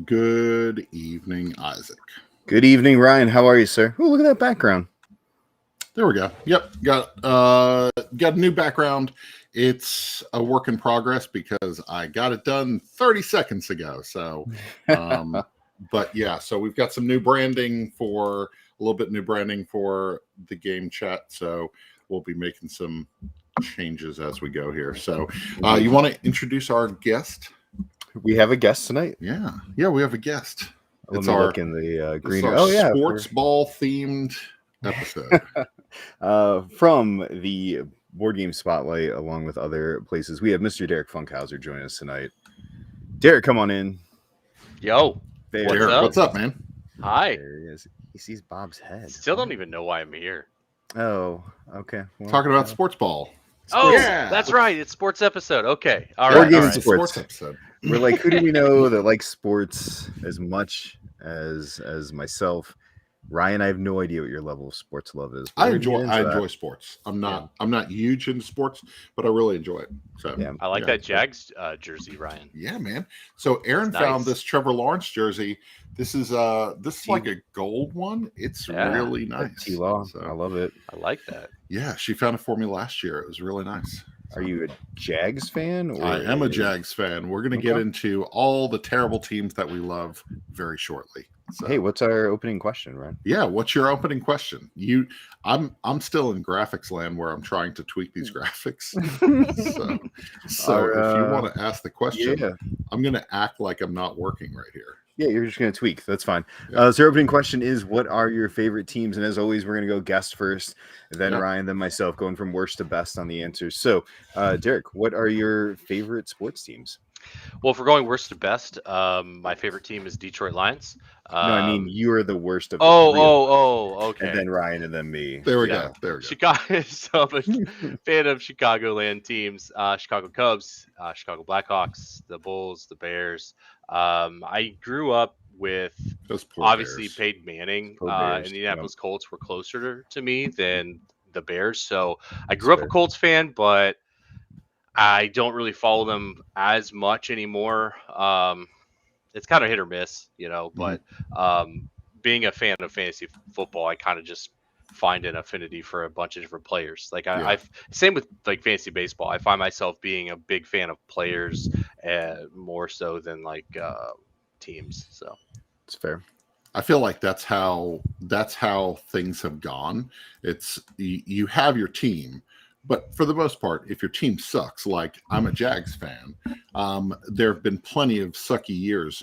Good evening, Isaac. Good evening, Ryan. How are you, sir? Oh, look at that background. There we go. Yep, got a new background. It's a work in progress because I got it done 30 seconds ago. But yeah, so we've got some new branding for a little bit new branding for the game chat. So we'll be making some changes as we go here. So you want to introduce our guest? We have a guest tonight. Yeah, we have a guest. Let me look in the greener. Oh yeah, sports ball themed episode. From the Board Game Spotlight, along with other places, we have Mr. Derek Funkhouser joining us tonight. Derek, come on in. Yo, what's up, man? Hi. There he is. He sees Bob's head. Still don't even know why I'm here. Oh, okay. Well, talking about sports ball. That's right. It's sports episode. Okay, all right. Board Game sports episode. We're like, who do we know that likes sports as much as myself? Ryan, I have no idea what your level of sports love is. I enjoy sports. I'm not huge into sports, but I really enjoy it. So yeah. I like that Jags jersey, Ryan. Yeah, man. So Aaron found this Trevor Lawrence jersey. This is like a gold one. It's really nice. T-Law. So, I love it. I like that. Yeah, she found it for me last year. It was really nice. Are you a Jags fan? Or I am a Jags fan. We're going to get into all the terrible teams that we love very shortly. So, hey, what's our opening question, Ryan? Yeah, what's your opening question? I'm still in graphics land where I'm trying to tweak these graphics. so if you want to ask the question, I'm going to act like I'm not working right here. Yeah, you're just going to tweak. That's fine. So your opening question is, what are your favorite teams? And as always, we're going to go guest first, then Ryan, then myself, going from worst to best on the answers. So, Derek, what are your favorite sports teams? Well, if we're going worst to best, my favorite team is Detroit Lions. No, I mean, you are the worst of okay. And then Ryan and then me. There we go. Chicago, so I'm a fan of Chicagoland teams, Chicago Cubs, Chicago Blackhawks, the Bulls, the Bears. I grew up with obviously Peyton Manning, and the Indianapolis Colts were closer to me than the Bears. So I grew up a Colts fan, but I don't really follow them as much anymore. It's kind of hit or miss, but being a fan of fantasy football, I kind of just find an affinity for a bunch of different players. Like I same with like fantasy baseball. I find myself being a big fan of players more so than like teams. So it's fair. I feel like that's how things have gone. It's you have your team, but for the most part, if your team sucks, like I'm a Jags fan, there have been plenty of sucky years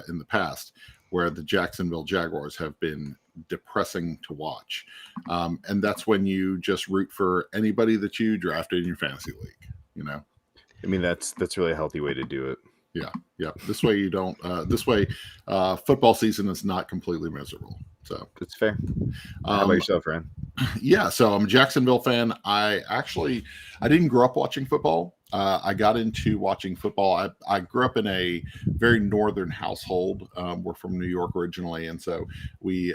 in the past where the Jacksonville Jaguars have been depressing to watch. And that's when you just root for anybody that you drafted in your fantasy league, I mean, that's really a healthy way to do it. Yeah. This way you don't, football season is not completely miserable. So that's fair. How about yourself, Ryan? Yeah, so I'm a Jacksonville fan. I didn't grow up watching football. I got into watching football. I grew up in a very northern household. We're from New York originally, and so we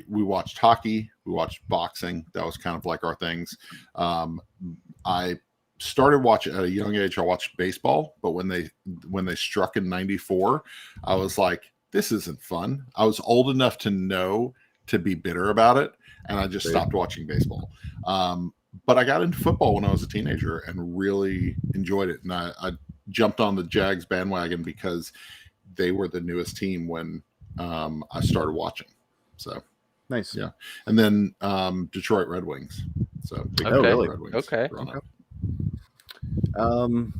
watched hockey, we watched boxing. That was kind of like our things. I started watching at a young age. I watched baseball, but when they struck in '94, I was like, this isn't fun. I was old enough to know to be bitter about it, and I just stopped watching baseball. But I got into football when I was a teenager and really enjoyed it. And I jumped on the Jags bandwagon because they were the newest team when I started watching. So nice. Yeah. And then Detroit Red Wings. So big Red Wings. Okay.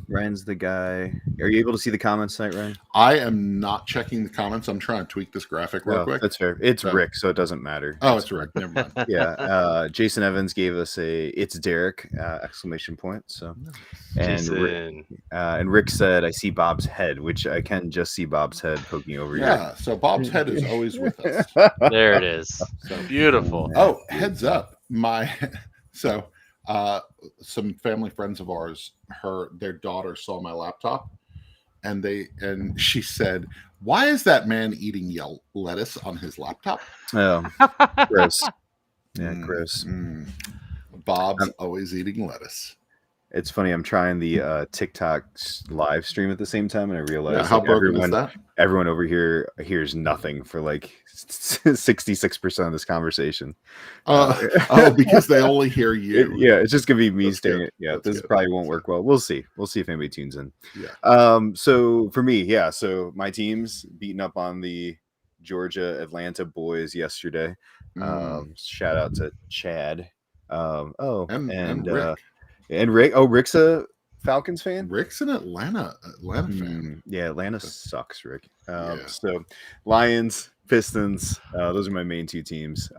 Ryan's the guy. Are you able to see the comments tonight, Ryan? I am not checking the comments. I'm trying to tweak this graphic real quick. That's fair. It's Rick, so it doesn't matter. Oh, it's Rick. Never mind. Yeah. Jason Evans gave us it's Derek exclamation point. So, and Rick said, "I see Bob's head," which I can just see Bob's head poking over here. Yeah. So Bob's head is always with us. There it is. So beautiful. Oh, heads up, some family friends of ours, their daughter saw my laptop, and she said, "Why is that man eating lettuce on his laptop?" Oh, Chris. Yeah, Chris. Bob's always eating lettuce. It's funny. I'm trying the TikTok live stream at the same time, and I realized how broken is that? everyone over here hears nothing for like 66% of this conversation. Because they only hear you. It's just gonna be me That's staring. good. Yeah, That's this good. probably won't work well. We'll see if anybody tunes in. Yeah. So for me, so my team's beating up on the Georgia Atlanta boys yesterday. Shout out to Chad. And Rick. And Rick. Oh, Rick's a Falcons fan. Rick's an Atlanta fan. Yeah, Atlanta sucks, Rick. So Lions, Pistons, those are my main two teams.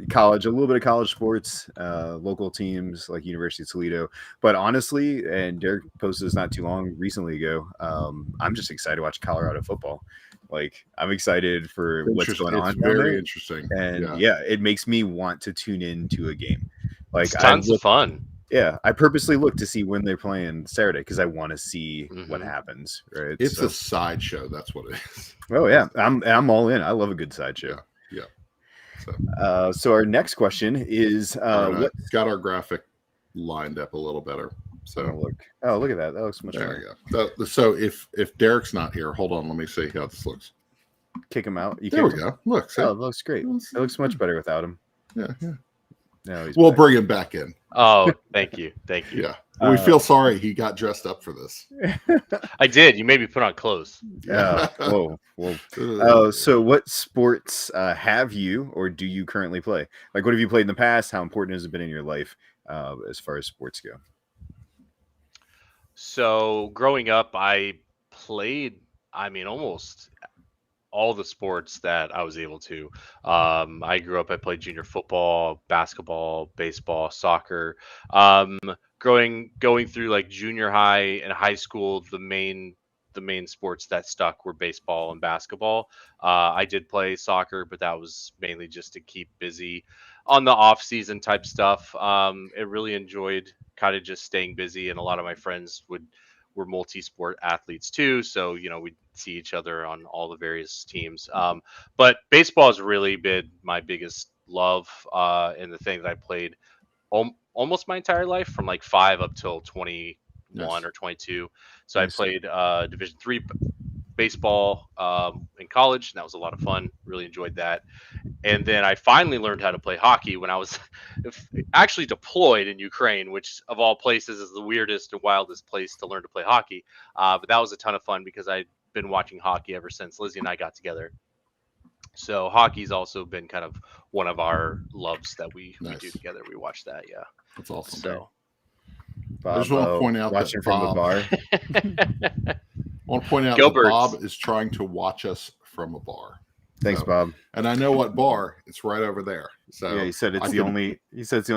College, a little bit of college sports, local teams like University of Toledo. But honestly, and Derek posted this not too long recently ago, I'm just excited to watch Colorado football. Like, I'm excited for what's going on. It's very interesting. And it makes me want to tune into a game. Like, it's tons of fun. Yeah, I purposely look to see when they're playing Saturday because I want to see what happens. Right? It's a sideshow. That's what it is. Oh yeah, I'm all in. I love a good sideshow. Yeah. So our next question is it's got our graphic lined up a little better. So look at that. That looks much better. There you go. So if Derek's not here, hold on, let me see how this looks. Kick him out. There we go. Look, it looks great. It looks much better without him. Yeah. No, we'll bring him back in. Oh, thank you. Yeah. We feel sorry he got dressed up for this. I did. You made me put on clothes. Whoa. So what sports have you or do you currently play? Like, what have you played in the past? How important has it been in your life as far as sports go? So growing up, I played, almost all the sports that I was able to. I grew up, I played junior football, basketball, baseball, soccer. Going through like junior high and high school, the main sports that stuck were baseball and basketball. I did play soccer, but that was mainly just to keep busy on the off season type stuff. I really enjoyed kind of just staying busy, and a lot of my friends were multi-sport athletes too, so we'd see each other on all the various teams. But baseball has really been my biggest love, and the thing that I played almost my entire life, from like 5 up till 21 or 22. So I played Division III baseball in college, and that was a lot of fun. Really enjoyed that. And then I finally learned how to play hockey when I was actually deployed in Ukraine, which of all places is the weirdest and wildest place to learn to play hockey. But that was a ton of fun because I'd been watching hockey ever since Lizzie and I got together. So hockey's also been kind of one of our loves that we do together. We watch that. Yeah. That's awesome. So I just want to point out watching from the bar. I want to point out that Bob is trying to watch us from a bar. Thanks, Bob. And I know what bar. It's right over there. So yeah, he said it's the only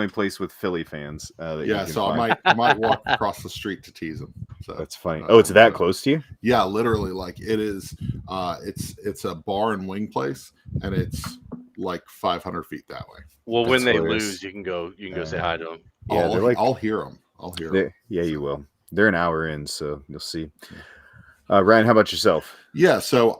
place with Philly fans. So I might walk across the street to tease him. So that's funny. It's that close to you? Yeah, literally. Like it is. It's a bar and wing place, and it's like 500 feet that way. Well, when they lose, you can go say hi to them. Yeah, I'll hear them. Yeah, you will. They're an hour in, so you'll see. Ryan, how about yourself? Yeah, so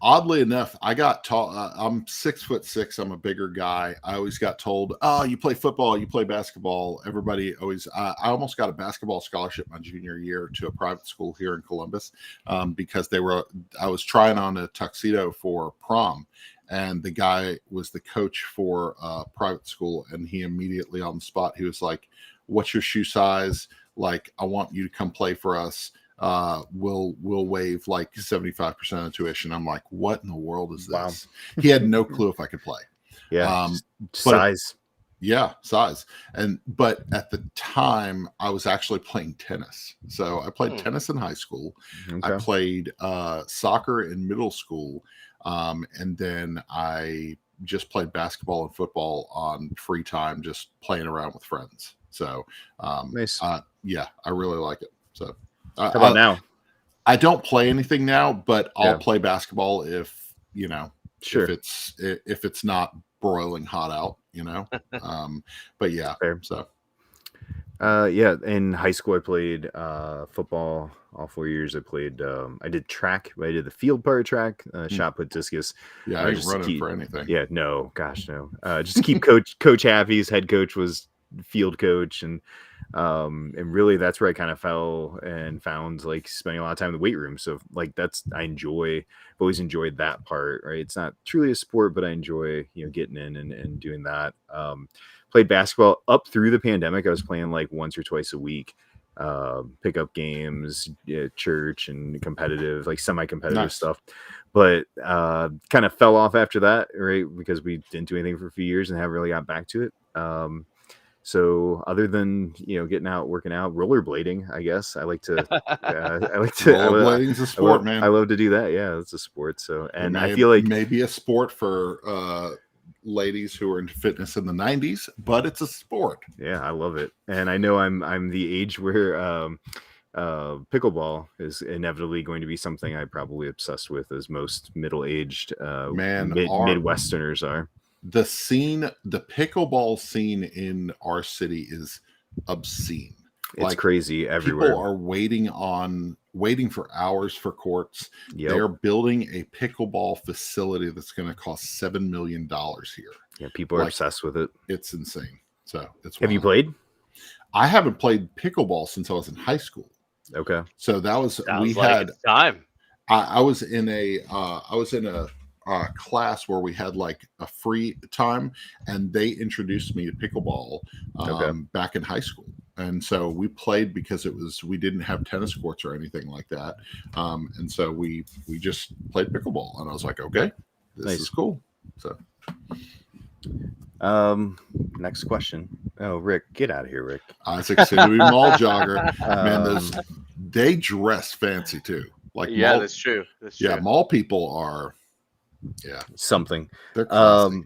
oddly enough, I got taught. I'm 6'6". I'm a bigger guy. I always got told, "Oh, you play football, you play basketball." Everybody always. I almost got a basketball scholarship my junior year to a private school here in Columbus because I was trying on a tuxedo for prom, and the guy was the coach for private school, and he immediately on the spot he was like, "What's your shoe size? Like, I want you to come play for us. We'll waive like 75% of tuition." I'm like, what in the world is this? Wow. He had no clue if I could play. Yeah. Size. Size. But at the time I was actually playing tennis. So I played tennis in high school. Okay. I played soccer in middle school. And then I just played basketball and football on free time, just playing around with friends. So nice. I really like it. So how about now? I don't play anything now, but I'll play basketball if sure. if it's not broiling hot out, but yeah. Fair. So in high school I played football all 4 years. I did track, but I did the field part of track, shot put, discus. Yeah, I ain't running for anything. Yeah, no, gosh, no. Just to keep coach happy. His head coach was field coach, and really that's where I kind of fell and found like spending a lot of time in the weight room. So like I've always enjoyed that part, right? It's not truly a sport, but I enjoy, getting in and doing that. Played basketball up through the pandemic. I was playing like once or twice a week, pickup games, church, and competitive, like semi-competitive stuff. But kind of fell off after that, right? Because we didn't do anything for a few years and haven't really got back to it. So other than getting out, working out, rollerblading, I guess I like to. Rollerblading's a sport, man. I love to do that. Yeah, it's a sport. So, and I feel like maybe a sport for ladies who are into fitness in the 90s, but it's a sport. Yeah, I love it, and I know I'm the age where pickleball is inevitably going to be something I'm probably obsessed with, as most middle-aged Midwesterners are. The pickleball scene in our city is obscene. It's crazy everywhere. People are waiting for hours for courts. Yep. They're building a pickleball facility that's going to cost $7 million here. Yeah, people are obsessed with it. It's insane. So it's Have you played? I haven't played pickleball since I was in high school. Okay. So that was time. I was in a class where we had like a free time, and they introduced me to pickleball back in high school. And so we played because we didn't have tennis courts or anything like that. And so we just played pickleball, and I was like, okay, this is cool. So next question. Oh, Rick, get out of here, Rick. Isaac City Mall jogger. Man, they dress fancy too. Like that's true. Mall people are something. They're classy.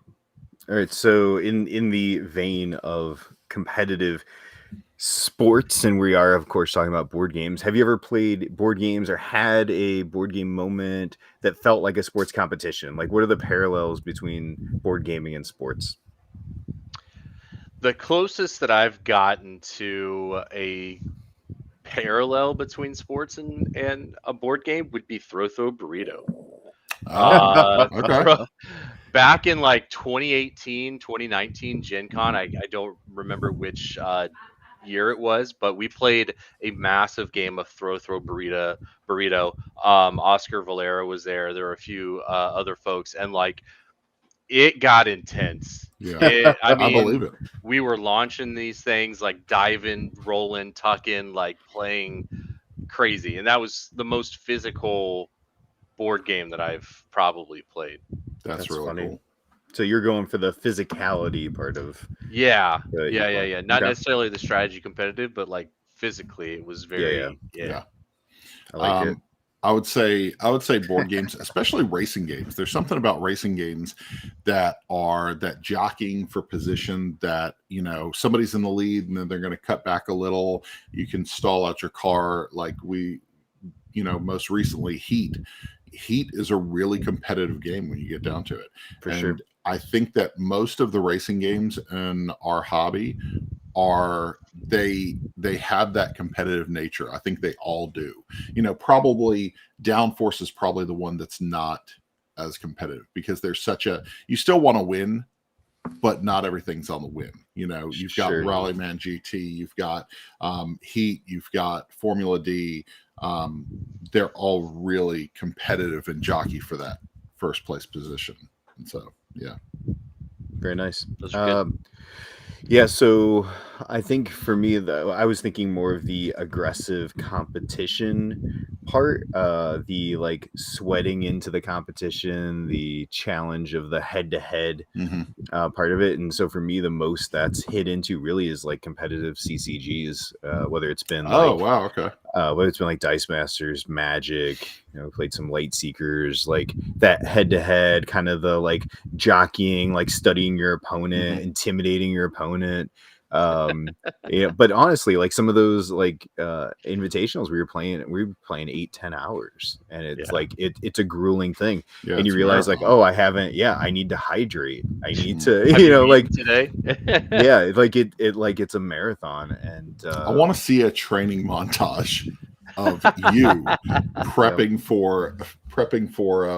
All right, so in the vein of competitive sports, and we are of course talking about board games, have you ever played board games or had a board game moment that felt like a sports competition? Like, what are the parallels between board gaming and sports? The closest that I've gotten to a parallel between sports and a board game would be Throw Burrito. Okay. Back in like 2018, 2019 Gen Con, I don't remember which year it was, but we played a massive game of Throw Burrito. Oscar Valera was there. There were a few other folks, and like it got intense. Yeah, I believe it. We were launching these things, like diving, rolling, tucking, like playing crazy, and that was the most physical board game that I've probably played. That's really funny. Cool. So you're going for the physicality part of yeah. Not necessarily the strategy competitive, but like physically, it was very yeah. I like it. I would say board games, especially racing games. There's something about racing games that jockeying for position, that somebody's in the lead and then they're going to cut back a little. You can stall out your car, like most recently Heat. Heat is a really competitive game when you get down to it. For sure. I think that most of the racing games in our hobby they have that competitive nature. I think they all do. Probably Downforce is probably the one that's not as competitive, because there's you still want to win, but not everything's on the win. You've got Rallyman GT, you've got Heat, you've got Formula D. They're all really competitive and jockey for that first place position. And so, yeah. Very nice. Those are good. Yeah, so I think for me, though, I was thinking more of the aggressive competition part, the like sweating into the competition, the challenge of the head-to-head part of it. And so for me, the most that's hit into really is like competitive CCGs, whether it's been whether it's been like Dice Masters, Magic, played some Light Seekers, like that head-to-head kind of the like jockeying, like studying your opponent, intimidating your opponent. But honestly, like some of those like invitationals we were playing 8-10 hours, and it's like it's a grueling thing. And you realize like, oh, I need to hydrate, I need to like today. it's a marathon. And I want to see a training montage of you prepping for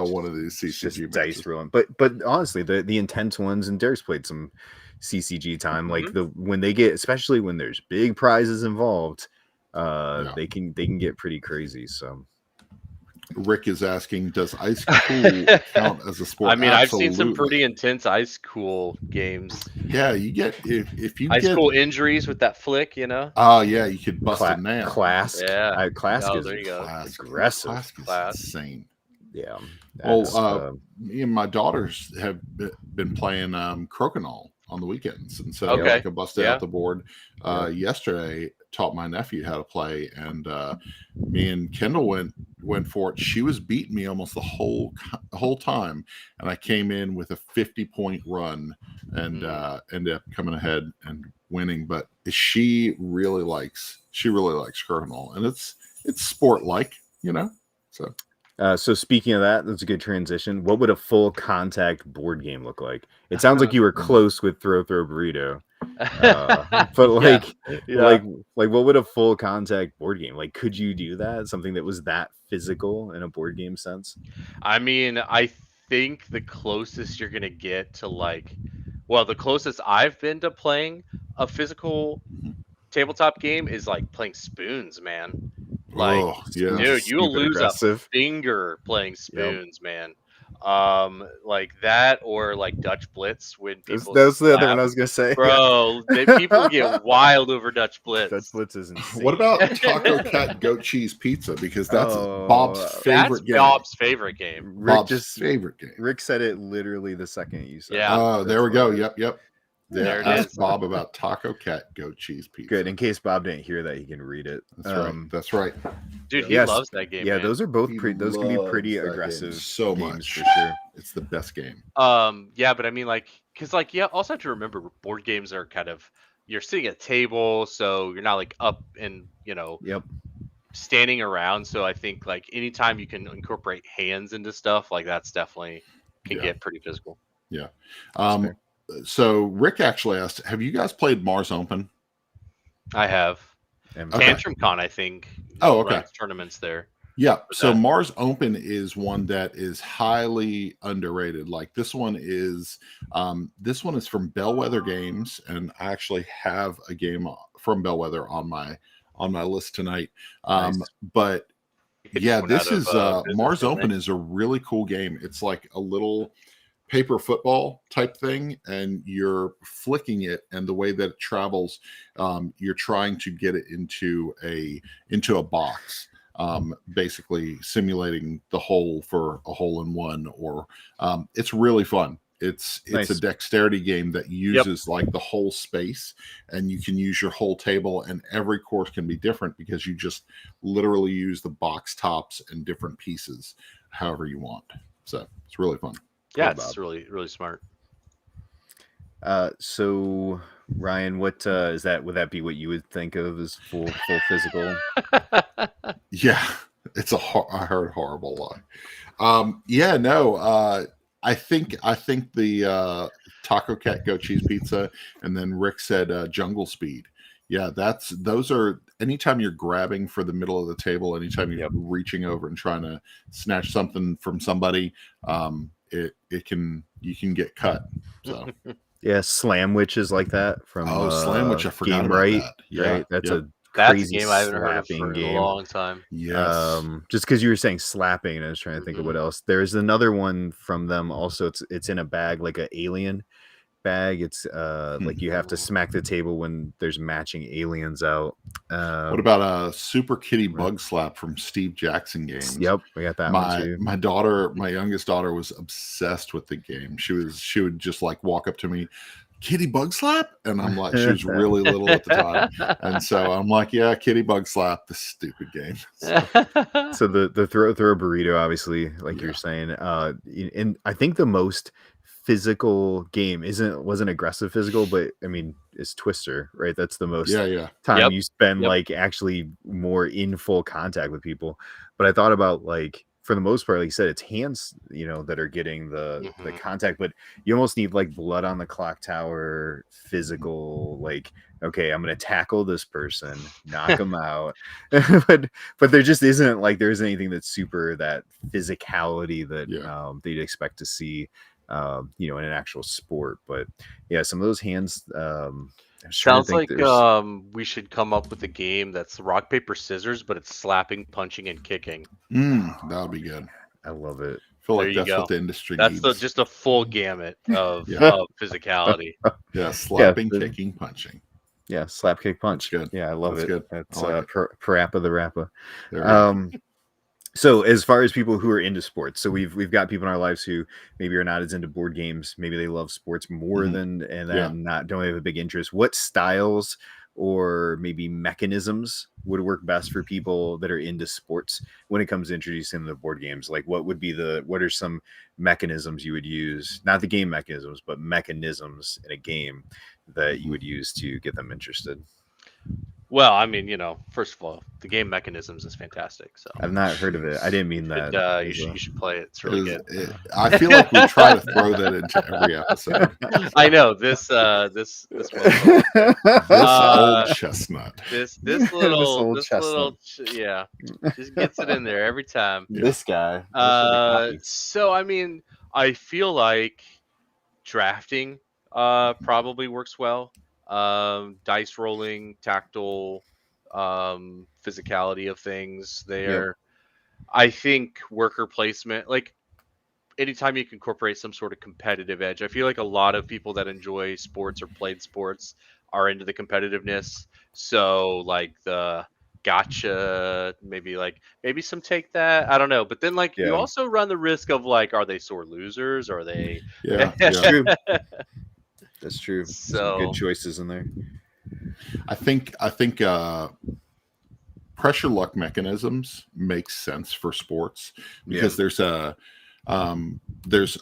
one of these CCG dice rolling. But honestly, the intense ones, and Derek's played some CCG time. Like Mm-hmm. when they get, especially when there's big prizes involved, they can get pretty crazy. So Rick is asking, does ice cool count as a sport? I mean, I've seen some Absolutely. pretty intense ice cool games. Yeah, you get if you Ice get cool injuries with that flick, oh yeah, you could bust a nail. Clask, Yeah. Clask Oh, is there you go. aggressive. Clask is Clask. insane. Yeah. Well, me and my daughters have been playing crokinole on the weekends, and so Okay. like I busted Yeah. out the board yesterday. Taught my nephew how to play, and me and Kendall went for it. She was beating me almost the whole time, and I came in with a 50-point run and ended up coming ahead and winning. But she really likes crokinole, and it's sport like, you know. So speaking of that, that's a good transition. What would a full contact board game look like? It sounds like you were close with Throw Burrito, but like what would a full contact board game like? Could you do that? Something that was that physical in a board game sense? I mean, I think the closest you're gonna get to the closest I've been to playing a physical tabletop game is like playing spoons, man. Like, Oh yeah, dude, you'll lose aggressive. a finger playing spoons, man. Like that or like Dutch Blitz when people That's the other one I was gonna say, bro. People get wild over Dutch Blitz. Dutch Blitz is insane. What about Taco Cat Goat Cheese Pizza? Because that's Bob's favorite game. Bob's favorite game. Favorite game. Rick said it literally the second you said. Yeah. Oh, there we go. Yep. There it ask is. Bob about Taco Cat Goat Cheese Pizza. Good. In case Bob didn't hear that, he can read it. That's right. Dude, he loves that game. Yeah, man. those are both those can be pretty aggressive. So games much for sure. It's the best game. Yeah, but I mean, also have to remember board games are kind of you're sitting at a table, so you're not like up and standing around. So I think like anytime you can incorporate hands into stuff, like that's definitely can get pretty physical. Yeah. So Rick actually asked, have you guys played Mars Open? I have. Tantrum Con, I think. Oh, okay. Tournaments there. Yeah. So Mars Open is one that is highly underrated. Like this one is from Bellwether Games, and I actually have a game from Bellwether on my list tonight. Nice. But yeah, this is Mars Open is a really cool game. It's like a little paper football type thing, and you're flicking it, and the way that it travels, you're trying to get it into a box, basically simulating the hole for a hole in one, or it's really fun. It's nice. A dexterity game that uses like the whole space, and you can use your whole table, and every course can be different because you just literally use the box tops and different pieces however you want. So it's really fun. Yeah, it's really, really smart. So Ryan, what is that? Would that be what you would think of as full physical? Yeah, it's I heard horrible lie. Yeah, no. I think the Taco Cat Goat Cheese Pizza, and then Rick said Jungle Speed. Yeah, those are anytime you're grabbing for the middle of the table, anytime you're reaching over and trying to snatch something from somebody, you can get cut. So yeah, Slamwich is like that from Slamwich, I forgot about that. Yeah, right. That's a crazy game I haven't heard of for a long time. Yes. Just because you were saying slapping, and I was trying to think of what else. There's another one from them also. It's in a bag, like an alien bag. It's like you have to smack the table when there's matching aliens out. What about a Super Kitty Bug Slap from Steve Jackson Games? Yep, we got that one too. My youngest daughter was obsessed with the game. She would just like walk up to me, Kitty Bug Slap, and I'm like, she was really little at the time, and so I'm like, yeah, Kitty Bug Slap, the stupid game. So the throw burrito, obviously, like you're saying, and I think the most physical game wasn't aggressive physical, but I mean it's Twister, right? That's the most time you spend like actually more in full contact with people. But I thought about like for the most part, like you said, it's hands, that are getting the contact, but you almost need like blood on the clock tower physical, like, okay, I'm going to tackle this person, knock him out. but there just isn't like, there isn't anything that's super that physicality that they'd expect to see in an actual sport. But yeah, some of those hands. I'm just trying to Sounds think. like There's we should come up with a game that's rock paper scissors, but it's slapping, punching, and kicking. That would be good. I love it. I feel There like you that's go. what the industry That's needs. just a full gamut of Yeah. physicality. Yeah, slapping, Yeah, kicking, punching. Yeah, slap, kick, punch. That's good. Yeah, I love That's it. good. That's I like it. Parappa the Rappa. There we go. So as far as people who are into sports, so we've got people in our lives who maybe are not as into board games, maybe they love sports more Mhm. than and Yeah. then not don't have a big interest. What styles or maybe mechanisms would work best for people that are into sports when it comes to introducing them to board games? Like what are some mechanisms you would use? Not the game mechanisms, but mechanisms in a game that you would use to get them interested. Well, I mean, first of all, the game mechanisms is fantastic. So I've not heard of it. I didn't mean that. you should play it. It's really good. I feel like we try to throw that into every episode. I know this this old chestnut. This little old chestnut. yeah, just gets it in there every time. This guy. So I mean, I feel like drafting probably works well. Dice rolling, tactile, physicality of things there. I think worker placement, like anytime you can incorporate some sort of competitive edge, I feel like a lot of people that enjoy sports or played sports are into the competitiveness. So like the gotcha, maybe some take that. I don't know. But then you also run the risk of are they sore losers? Are they That's true. That's true. So some good choices in there. I think pressure luck mechanisms make sense for sports because there's a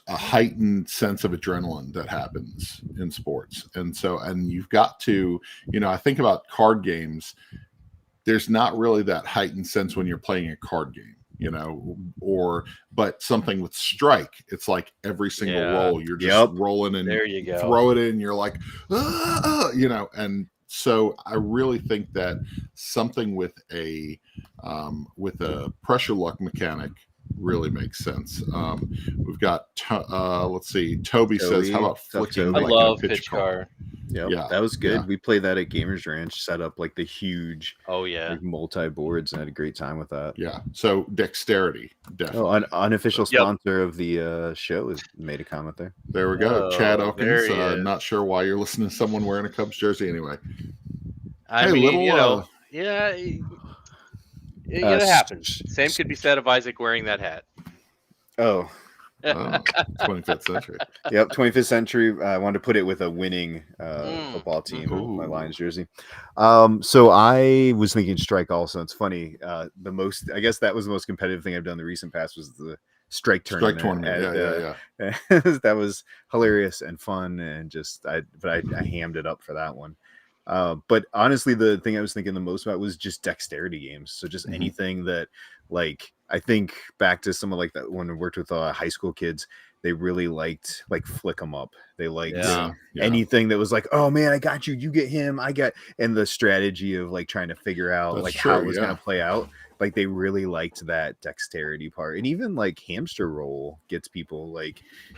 heightened sense of adrenaline that happens in sports. And you've got to, I think about card games. There's not really that heightened sense when you're playing a card game, but something with strike, it's like every single roll, you're just rolling and there you go. Throw it in. You're like, and so I really think that something with a pressure luck mechanic really makes sense. We've got let's see. Toby says, "How about flicking?" I love pitch car. Yeah, that was good. We played that at Gamers Ranch. Set up the huge, multi boards, and had a great time with that. Yeah. So dexterity, definitely. An unofficial sponsor of the show has made a comment there. There we go. Chad Elkins. Not sure why you're listening to someone wearing a Cubs jersey anyway. I mean, it happens. Same could be said of Isaac wearing that hat. Oh, 25th century. Yep, 25th century. I wanted to put it with a winning football team, my Lions jersey. So I was thinking strike also. It's funny. I guess that was the most competitive thing I've done in the recent past was the strike tournament. Yeah. That was hilarious and fun, and I hammed it up for that one. But honestly, the thing I was thinking the most about was just dexterity games. So just anything that, I think back to some of that when I worked with high school kids, they really liked flick 'em up. They liked anything that was oh man, I got you, you get him, and the strategy of how to figure out how it was going to play out. They really liked that dexterity part, and even hamster roll gets people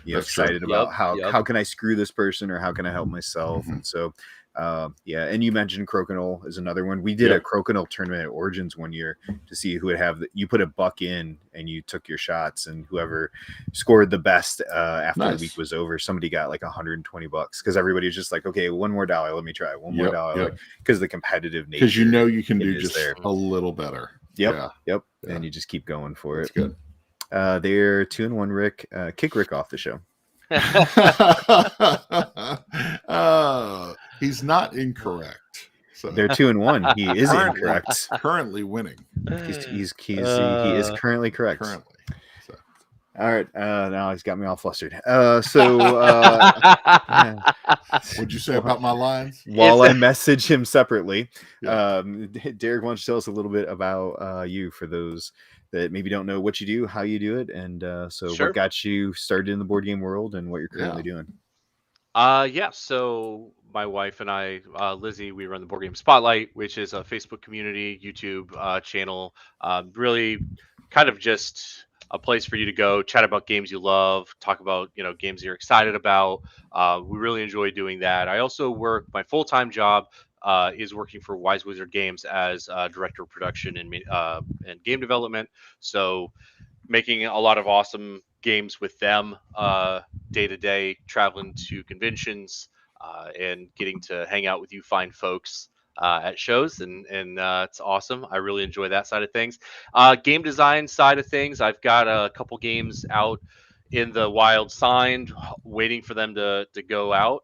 excited about how can I screw this person or how can I help myself. And so and you mentioned crokinole is another one. We did a crokinole tournament at Origins one year to see who would have you put a buck in and you took your shots, and whoever scored the best after the week was over, somebody got $120 because everybody was just okay, $1 more, let me try $1 more, because the competitive nature, because you can do just a little better. Yep. And you just keep going for it. Good. They're 2-1. Rick, kick Rick off the show. He's not incorrect. So. They're 2-1. He is incorrect. Currently winning. He is currently correct. Currently. So. All right. Now he's got me all flustered. What'd you say about my lines? While I message him separately, Derek, why don't you tell us a little bit about you for those that maybe don't know what you do, how you do it, and what got you started in the board game world and what you're currently doing. So my wife and I, Lizzie, we run the Board Game Spotlight, which is a Facebook community, YouTube channel, really kind of just a place for you to go chat about games you love, talk about games you're excited about. We really enjoy doing that. I also work my full-time job is working for Wise Wizard Games as director of production and game development. So making a lot of awesome games with them day to day, traveling to conventions and getting to hang out with you fine folks at shows, and it's awesome. I really enjoy that side of things. Game design side of things, I've got a couple games out in the wild signed, waiting for them to go out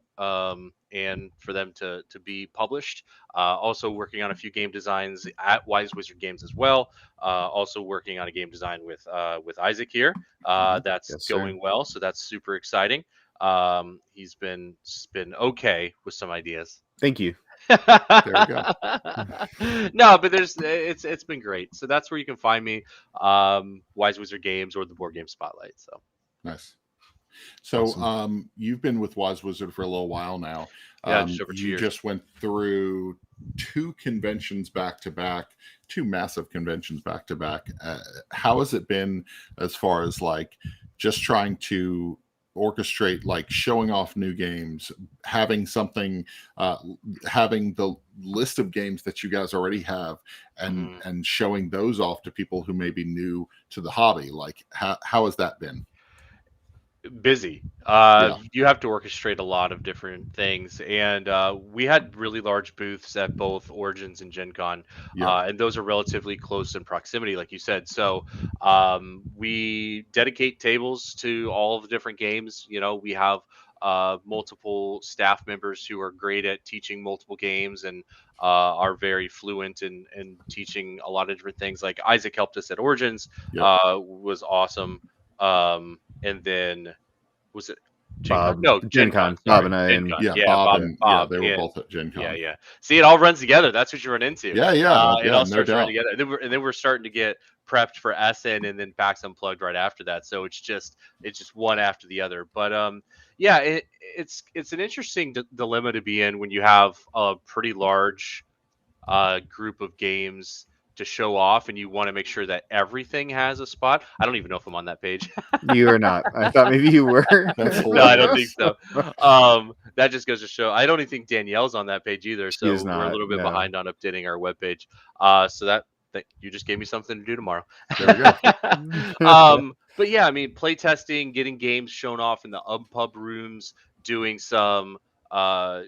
and for them to be published. Also working on a few game designs at Wise Wizard Games as well. Also working on a game design with Isaac here. That's Yes, going well, so that's super exciting. He's been okay with some ideas. Thank you. There we go. No, but it's been great. So that's where you can find me, Wise Wizard Games or the Board Game Spotlight. So nice. So Awesome. you've been with Wise Wizard for a little while now. Yeah, just over 2 years. Just went through 2 conventions back to back, 2 massive conventions back to back. How has it been as far as like just trying to orchestrate, like showing off new games, having something, having the list of games that you guys already have, and showing those off to people who may be new to the hobby? Like how has that been? Busy. You have to orchestrate a lot of different things, and we had really large booths at both Origins and Gen Con, and those are relatively close in proximity, like you said. So we dedicate tables to all of the different games. We have multiple staff members who are great at teaching multiple games and are very fluent in teaching a lot of different things. Like Isaac helped us at Origins, was awesome. And then was it Gen Con? No, Gen Con. Bob and I, Bob, they were both at Gen Con. Yeah. See, it all runs together. That's what you run into. Yeah, it all starts no running together. And then we're starting to get prepped for SN and then PAX Unplugged right after that. So it's just one after the other. But it's an interesting dilemma to be in when you have a pretty large group of games to show off, and you want to make sure that everything has a spot. I don't even know if I'm on that page. You are not. I thought maybe you were. No, I don't think so. That just goes to show. I don't even think Danielle's on that page either. So we're a little bit behind on updating our webpage. So that you just gave me something to do tomorrow. There we go. But yeah, I mean, play testing, getting games shown off in the pub rooms, doing some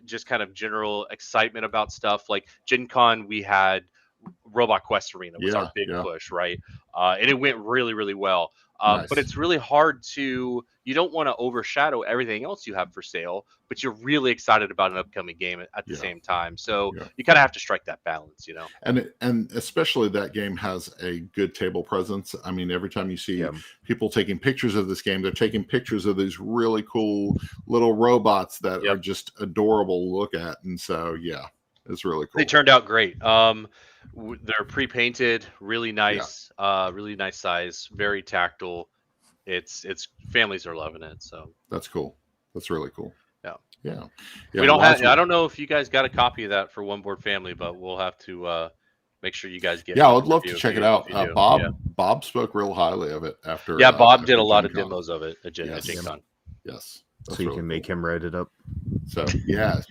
just kind of general excitement about stuff. Like Gen Con, we had Robot Quest Arena was our big push, right? And it went really, really well. Nice. But it's really hard you don't want to overshadow everything else you have for sale, but you're really excited about an upcoming game at the same time. So you kind of have to strike that balance, And especially that game has a good table presence. I mean, every time you see people taking pictures of this game, they're taking pictures of these really cool little robots that are just adorable to look at. And so, it's really cool. They turned out great. They're pre-painted, really nice, really nice size, very tactile. It's families are loving it. So that's cool. That's really cool. Yeah. We don't have. I don't know if you guys got a copy of that for One Board Family, but we'll have to make sure you guys get. Yeah, I would love to check it out. Bob spoke real highly of it after. Yeah, Bob did a lot of demos of it at Gen Con. Yes. So you can make him write it up. So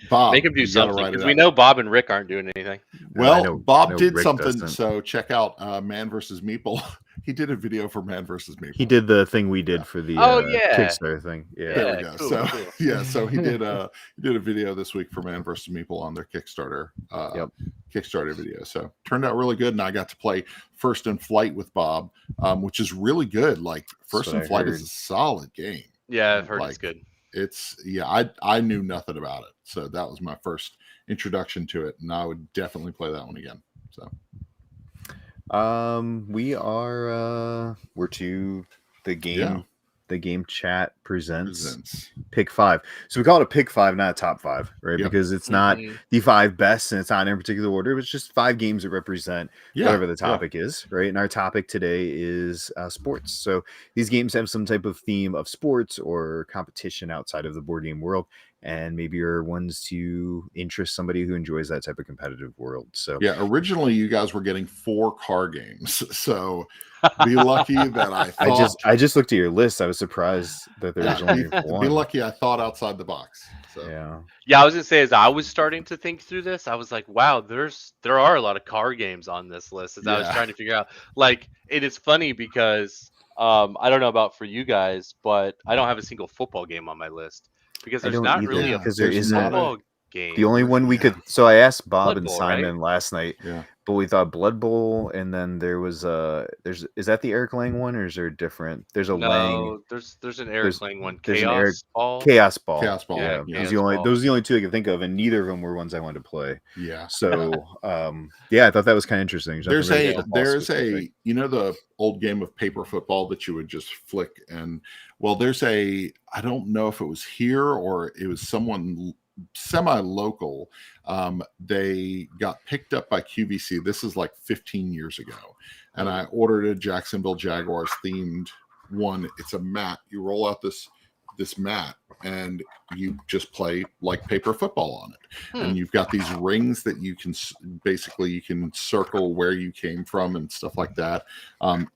Bob, make him do something because we know Bob and Rick aren't doing anything. Well, Bob did something. So check out Man vs. Meeple. He did a video for Man vs. Meeple. He did the thing we did for the Kickstarter thing. There we go. Cool, so he did a video this week for Man vs. Meeple on their Kickstarter Kickstarter video. So turned out really good, and I got to play First in Flight with Bob, which is really good. Like First in Flight is a solid game. Yeah, I've heard it's good. I knew nothing about it, so that was my first introduction to it, and I would definitely play that one again. So we're to the game. The game chat presents pick 5. So we call it a pick 5, not a top 5, right? Because it's not the 5 best, and it's not in a particular order. It's just 5 games that represent whatever the topic is, right? And our topic today is sports. So these games have some type of theme of sports or competition outside of the board game world, and maybe are ones to interest somebody who enjoys that type of competitive world. So originally you guys were getting 4 car games. So Be lucky that I thought. I just looked at your list. I was surprised that there was only Be one. lucky I thought outside the box. So. Yeah, I was gonna say as I was starting to think through this, I was like, wow, there are a lot of car games on this list. As I was trying to figure out, like, it is funny because I don't know about for you guys, but I don't have a single football game on my list because there's not really a because there isn't football game. The only one we could. So I asked Bob Blood and Bowl, Simon right? last night, Yeah. but we thought Blood Bowl, and then there was is that the Eric Lang one, or is there a different? There's a Lang. No, there's an Eric Lang one. There's an Eric Ball. Chaos Ball. Chaos Ball. Yeah, Those are the only two I could think of, and neither of them were ones I wanted to play. Yeah. So I thought that was kind of interesting. There's a you know the old game of paper football that you would just flick and there's I don't know if it was here or it was someone semi-local. They got picked up by QVC. This is like 15 years ago, and I ordered a Jacksonville Jaguars themed one. It's a mat. You roll out this mat and you just play like paper football on it. And you've got these rings that you can basically circle where you came from and stuff like that.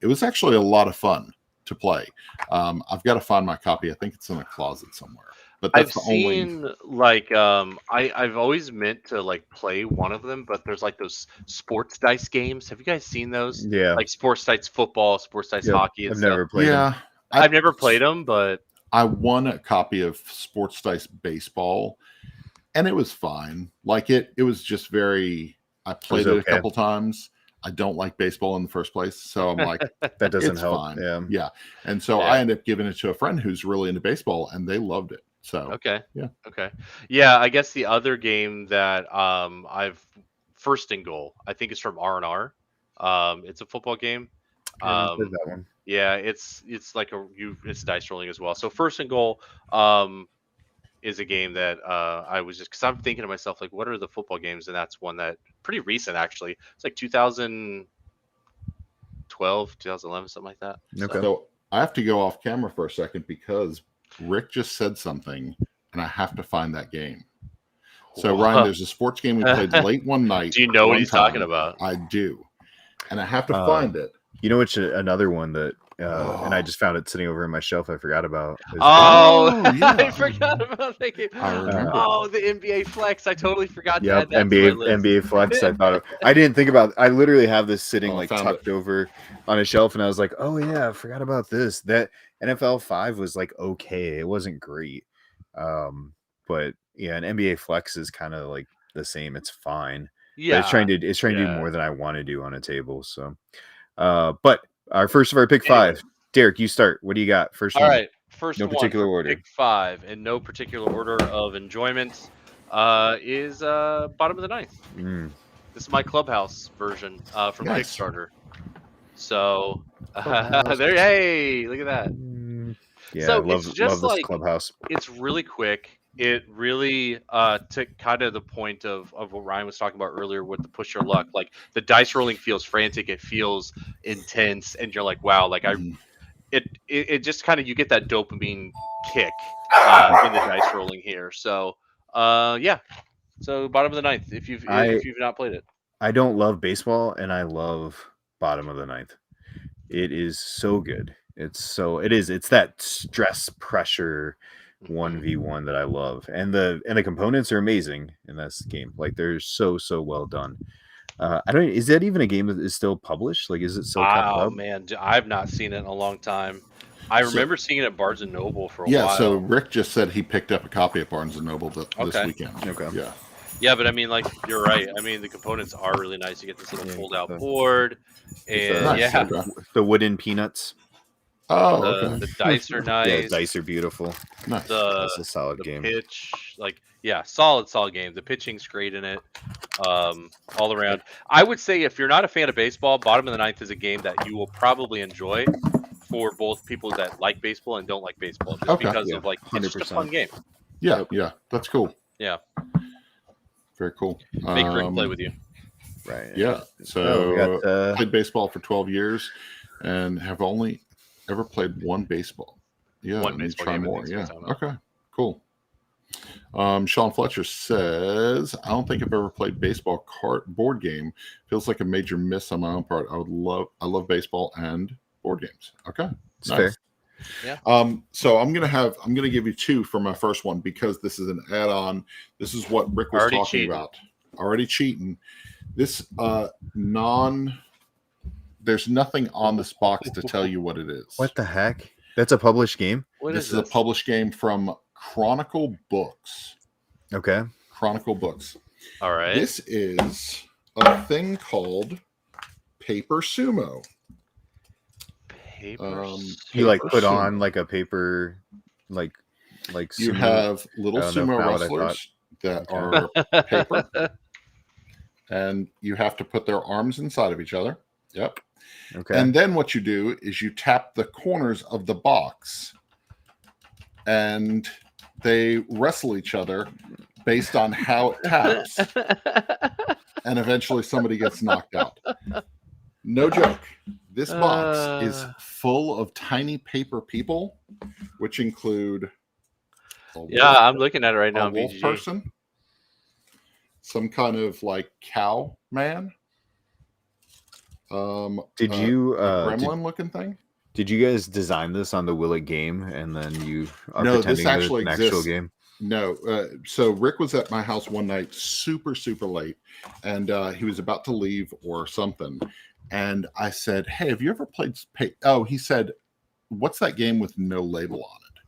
It was actually a lot of fun to play. I've got to find my copy. I think it's in a closet somewhere. But that's I've always meant to like play one of them, but there's like those sports dice games. Have you guys seen those? Yeah. Like sports dice football, sports dice hockey and I've stuff. never played them. I've never played them, but I won a copy of Sports Dice Baseball, and it was fine. Like it was just I played it a couple times. I don't like baseball in the first place, so I'm like, that doesn't help. Fine. Yeah. And so I ended up giving it to a friend who's really into baseball, and they loved it. So yeah. I guess the other game that I've First and Goal, I think it's from R&R. It's a football game. That one. Yeah, it's like it's dice rolling as well. So First and Goal is a game that I was just because I'm thinking to myself like, what are the football games? And that's one that pretty recent actually. It's like 2012, 2011, something like that. Okay. So I have to go off camera for a second because Rick just said something, and I have to find that game. So Ryan, there's a sports game we played late one night. Do you know what he's talking about? I do, and I have to find it. You know which another one that, and I just found it sitting over on my shelf. I forgot about. Yeah. I forgot about that game. I remember. The NBA Flex. I totally forgot. Yeah, NBA Flex. I didn't think about. I literally have this sitting tucked over on a shelf, and I was like, oh yeah, I forgot about this. That NFL 5 was like okay, it wasn't great, but yeah, an NBA Flex is kind of like the same. It's fine. Yeah, but it's trying to do more than I want to do on a table. So. But our first of our pick 5, Derek, you start. What do you got? First all one. Right. First no particular order. Pick 5 in no particular order of enjoyment is bottom of the ninth. This is my Clubhouse version from Kickstarter. So there, hey, look at that. Yeah, so I love this Clubhouse. It's really quick. It really to kind of the point of what Ryan was talking about earlier with the push your luck. Like the dice rolling feels frantic, it feels intense, and you're like, wow, like it just kind of you get that dopamine kick in the dice rolling here. So so bottom of the ninth if you've not played it. I don't love baseball, and I love bottom of the ninth. It is so good. It's that stress pressure 1v1 that I love, and the components are amazing in this game. Like they're so well done. Is that even a game that is still published? Like, is it still kept up? Man, I've not seen it in a long time. I remember seeing it at Barnes and Noble for a while. Yeah, so Rick just said he picked up a copy at Barnes and Noble this weekend. Okay. Yeah, but I mean, like, you're right. I mean, the components are really nice. You get this little fold-out board, and the wooden peanuts. Oh, okay. The dice are nice. Yeah, the dice are beautiful. Nice. That's a solid game. Pitch, solid game. The pitching's great in it, all around. I would say if you're not a fan of baseball, bottom of the ninth is a game that you will probably enjoy for both people that like baseball and don't like baseball, just because of like it's just a fun game. Yeah, that's cool. Yeah, very cool. Make Rick play with you. Right. Yeah. So played baseball for 12 years and have only ever played one baseball. Yeah, one baseball try game. more. Yeah. Okay. Cool. Sean Fletcher says, I don't think I've ever played baseball board game. Feels like a major miss on my own part. I love baseball and board games. Okay. It's fair. Yeah. So I'm gonna give you 2 for my first one because this is an add-on. This is what Rick was Already talking cheating. about. Already cheating. This there's nothing on this box to tell you what it is. What the heck? That's a published game? This is a published game from Chronicle Books. Okay. Chronicle Books. All right. This is a thing called Paper Sumo. You like put sumo on like a paper, like you sumo. have little sumo wrestlers that are paper, and you have to put their arms inside of each other. Yep. Okay. And then what you do is you tap the corners of the box, and they wrestle each other based on how it taps, and eventually somebody gets knocked out. No joke. This box is full of tiny paper people, which include I'm looking at it right now. A wolf person, some kind of like cow man. Did you gremlin looking thing? Did you guys design this on the Will It game, and then you are no, pretending this actually an exists. Actual game? No. So Rick was at my house one night, super late, and he was about to leave or something. And I said, "Hey, have you ever played?" Oh, he said, "What's that game with no label on it?"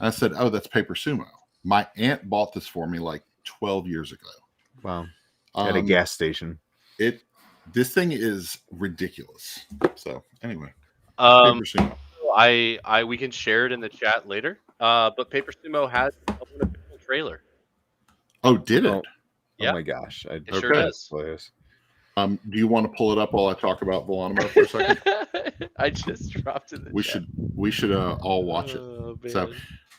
And I said, "Oh, that's Paper Sumo. My aunt bought this for me like 12 years ago." Wow. At a gas station. This thing is ridiculous. So anyway, Paper Sumo. We can share it in the chat later. But Paper Sumo has an official trailer. Oh, did it? Yeah. Oh my gosh! It sure does. Do you want to pull it up while I talk about Volonimo for a second? I just dropped it. We should all watch it. So,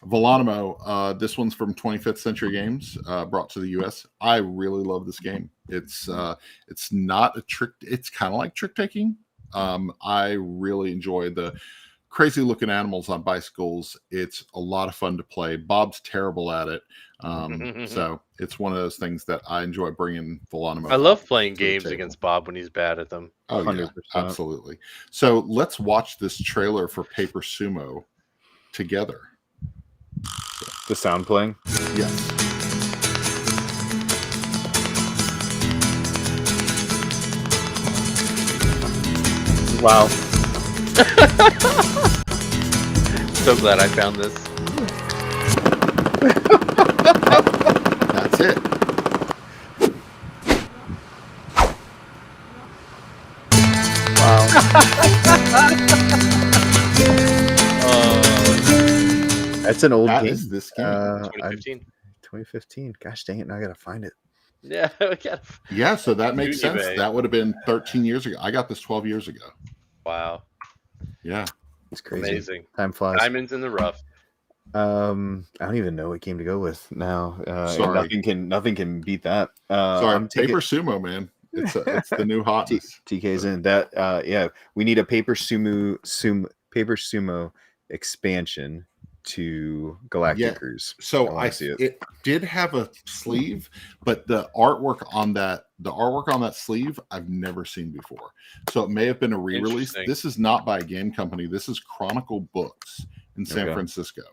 Volonimo, this one's from 25th Century Games, brought to the U.S. I really love this game. It's not a trick. It's kind of like trick taking. I really enjoy the crazy looking animals on bicycles. It's a lot of fun to play. Bob's terrible at it. So it's one of those things that I enjoy bringing Volonimo. I love playing games against Bob when he's bad at them. Oh, 100%. Yeah, absolutely. So let's watch this trailer for Paper Sumo together. The sound playing? Yes. Wow. So glad I found this. That's it. Wow. That's an old game. Is this game? 2015. 2015. Gosh dang it! Now I gotta find it. Yeah, yeah. So that makes sense. That would have been 13 years ago. I got this 12 years ago. Wow. Yeah. It's crazy. Amazing. Time flies. Diamonds in the rough. I don't even know what game to go with now. Sorry. Nothing can beat that. Sorry, Paper Sumo, man. It's the new hotness. TK's in that. Yeah, we need a Paper Sumo expansion to Galactic Cruise. So I see it. It did have a sleeve, but the artwork on that sleeve I've never seen before. So it may have been a re-release. This is not by a game company. This is Chronicle Books in San Francisco.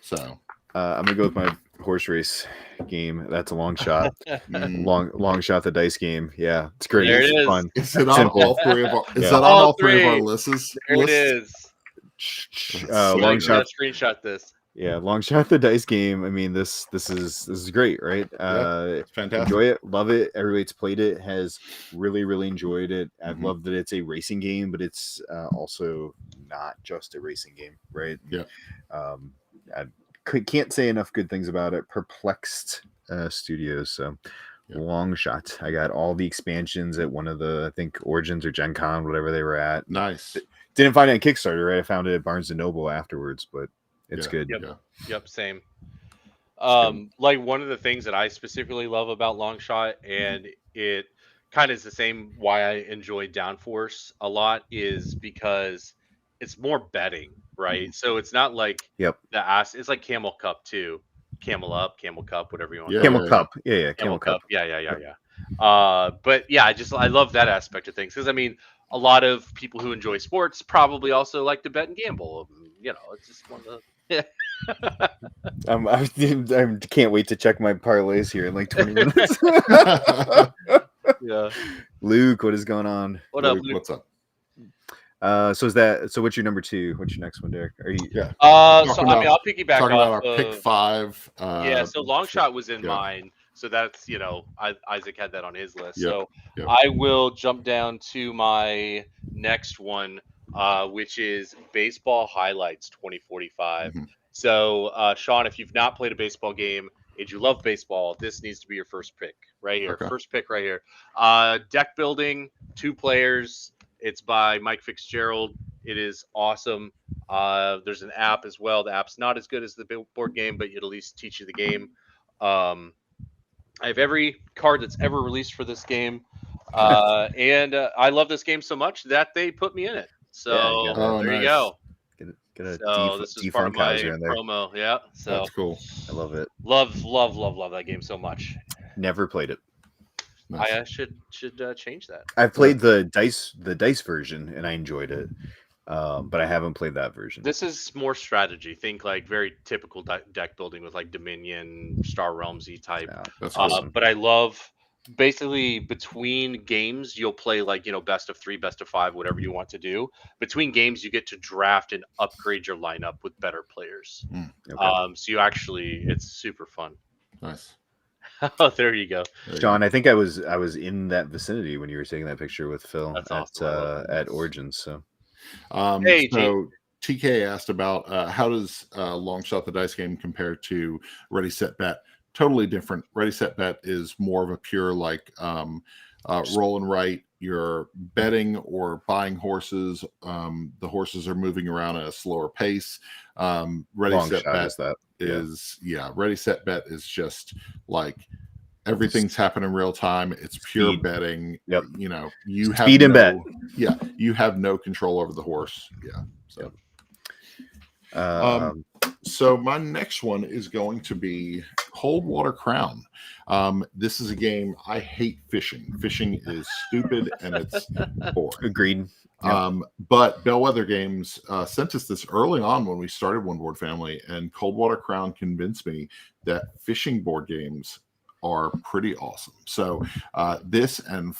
So I'm gonna go with my horse race game. That's a long shot. long shot. The dice game. Yeah, it's great. There it's it is. fun. Is it on all three of our? Is that on all three of our lists? There it is. Long shot. Screenshot this. Yeah, long shot. The dice game. I mean, this is great, right? It's fantastic. Enjoy it, love it. Everybody's played it, has really enjoyed it. I've loved that it's a racing game, but it's also not just a racing game, right? Yeah. I can't say enough good things about it. Perplexed Studios. So long shot. I got all the expansions at one of the, I think, Origins or Gen Con, whatever they were at. Nice. Didn't find it on Kickstarter, right? I found it at Barnes & Noble afterwards, but it's good. Yep, same. Like one of the things that I specifically love about Longshot, and it kind of is the same why I enjoy Downforce a lot, is because it's more betting, right? So it's not like it's like Camel Cup too, Camel Up, Camel Cup, whatever you want. Yeah, to Camel Cup. Yeah, Camel Cup. Yeah. But yeah, I love that aspect of things because I mean, a lot of people who enjoy sports probably also like to bet and gamble. It's just one of the. I can't wait to check my parlays here in like 20 minutes. Yeah. Luke, what is going on? What up, Luke, Luke? what's up? So what's your number 2? What's your next one, Derek? Are you? Yeah. I'll piggyback talking off about our pick 5. So long shot was in yeah. mine. So that's Isaac had that on his list. Yep, So yep. I will jump down to my next one, which is Baseball Highlights 2045. Mhm. So Sean, if you've not played a baseball game and you love baseball, this needs to be your first pick right here. Okay. First pick right here. Deck building, 2 players. It's by Mike Fitzgerald. It is awesome. There's an app as well. The app's not as good as the board game, but it'll at least teach you the game. I have every card that's ever released for this game, and I love this game so much that they put me in it. So there you go. Get a So this is part of my Funkhouser in there. promo. Yeah, so That's cool. I love it. love that game so much. Never played it. Nice. I should change that. I played the dice version and I enjoyed it, but I haven't played that version. This is more strategy. Think like very typical deck building with like Dominion, Star Realms-y type. Yeah, That's awesome. But I love basically between games you'll play like best of 3, best of 5, whatever you want to do. Between games you get to draft and upgrade your lineup with better players. Okay. So it's super fun. Nice. Oh, there you go. John, I think I was in that vicinity when you were taking that picture with Phil That's at awesome. at Origins. So Hey, so TK asked about how does Long Shot the Dice game compare to Ready Set Bet? Totally different. Ready Set Bet is more of a pure like roll and write. You're betting or buying horses. The horses are moving around at a slower pace. Ready Set Bet is Ready Set Bet is just like everything's happening in real time. It's pure betting. Yep. You have speed and bet. Yeah, you have no control over the horse. Yeah. So. So my next one is going to be Cold Water Crown. This is a game I hate fishing. Fishing is stupid and it's boring. Agreed. But Bellwether Games sent us this early on when we started One Board Family, and Cold Water Crown convinced me that fishing board games are pretty awesome. So this and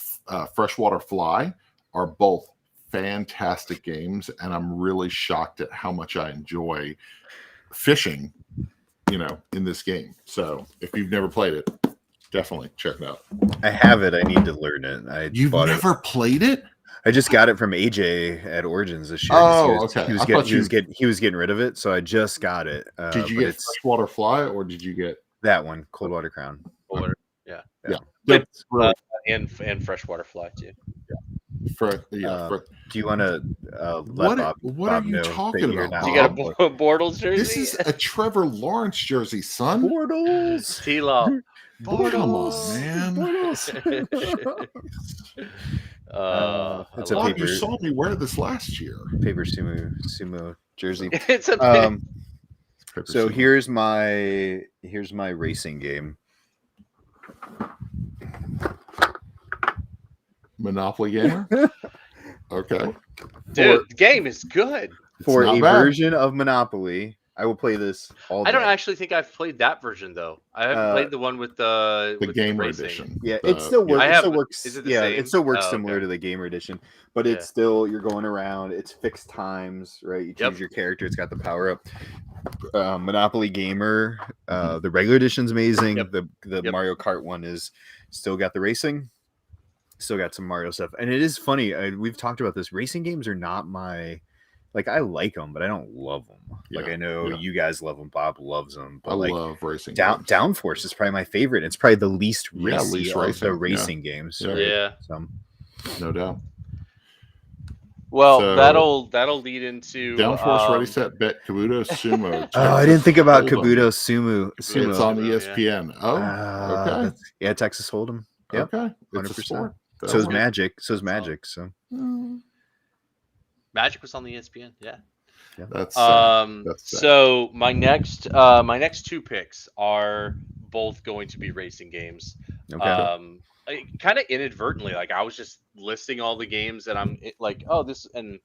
Freshwater Fly are both fantastic games, and I'm really shocked at how much I enjoy fishing, in this game. So if you've never played it, definitely check it out. I have it. I need to learn it. You've never played it? I just got it from AJ at Origins this year. Okay. He was getting rid of it, so I just got it. Did you get Freshwater Fly or did you get that one, Cold Water Crown? Yeah. But, and Freshwater Fly too. Do you want to what Bob are you know talking about? You got a Bortles jersey? This is a Trevor Lawrence jersey, son. Bortles. T-Law. Come on, man. It's a paper. You saw me wear this last year. Paper sumo jersey. It's a so here's my racing game. Monopoly Gamer. Okay. Dude, the game is good. For a version of Monopoly, I will play this all day. I don't actually think I've played that version though. I haven't played the one with the gamer racing edition. Yeah, it still works. It still works. Is it the same? It still works similar to the gamer edition, but it's still you're going around. It's fixed times, right? You choose your character. It's got the power up. Monopoly Gamer, the regular edition's amazing. The Mario Kart one is still got the racing. Still got some Mario stuff, and it is funny. We've talked about this. Racing games are not my I like them, but I don't love them. I know you guys love them. Bob loves them. But I love racing. Downforce is probably my favorite. It's probably the least racy of the racing games. So, no doubt. Well, that'll lead into Downforce, Ready Set Bet, Kabuto Sumo. I didn't think about Kabuto Sumo. It's on ESPN. Okay. Texas Hold'em. Yep. Okay, 100%. So is Magic. So Magic was on the ESPN. Yeah. Yeah. That's so my next two picks are both going to be racing games. Okay. Kind of inadvertently, like I was just listing all the games that like, oh, this, and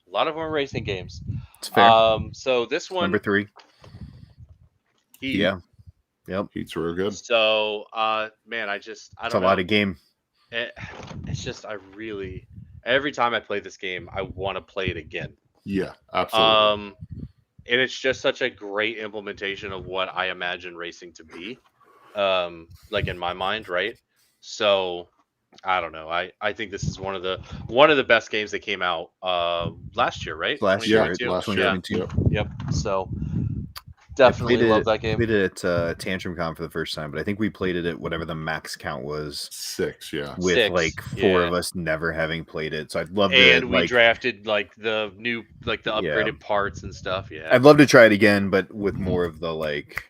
a lot of them are racing games. It's fair. So this one, Number 3. Heat. Yeah. Yep. Heat's real good. So, man, I It's don't a know. lot of game. It's just every time I play this game, I want to play it again. Yeah, absolutely. And it's just such a great implementation of what I imagine racing to be, like in my mind, right? So I don't know. I think this is one of the best games that came out last year, right? Last year, 2022. last year. Yep. So definitely love that game. Played it at Tantrum Con for the first time, but I think we played it at whatever the max count was. 6, yeah. With 6, like 4 of us never having played it. So I'd love to. And we drafted like the new, like the upgraded parts and stuff. Yeah. I'd love to try it again, but with more of the like,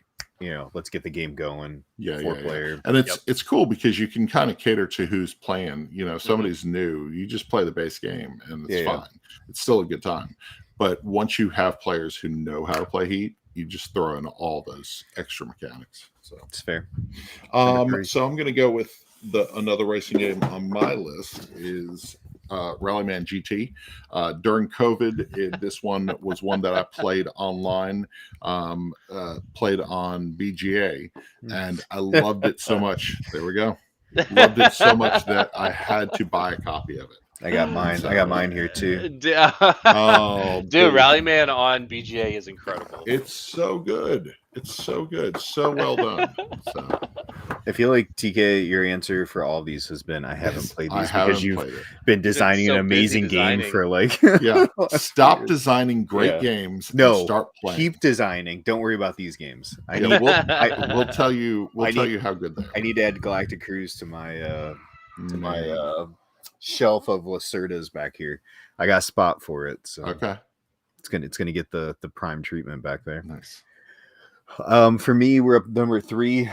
let's get the game going. Yeah, 4-player. Yeah. And it's cool because you can kind of cater to who's playing. Somebody's new, you just play the base game and it's fine. It's still a good time. But once you have players who know how to play Heat, you just throw in all those extra mechanics. So it's fair. So I'm going to go with another racing game on my list is Rallyman GT. During COVID, this one was one that I played online, played on BGA, and I loved it so much. There we go. Loved it so much that I had to buy a copy of it. I got mine. I got mine here too. Oh, dude, Rallyman on BGA is incredible. It's so good. It's so good. So well done. So I feel like TK, your answer for all these has been I haven't played these because you've been designing an amazing game for like Stop designing great games. No, and start playing. Keep designing. Don't worry about these games. We'll tell you. We'll tell you how good they are. I need to add Galactic Cruise to my shelf of Lacerdas back here. I got a spot for it, so okay. It's gonna get the prime treatment back there. Nice. For me, we're up number 3.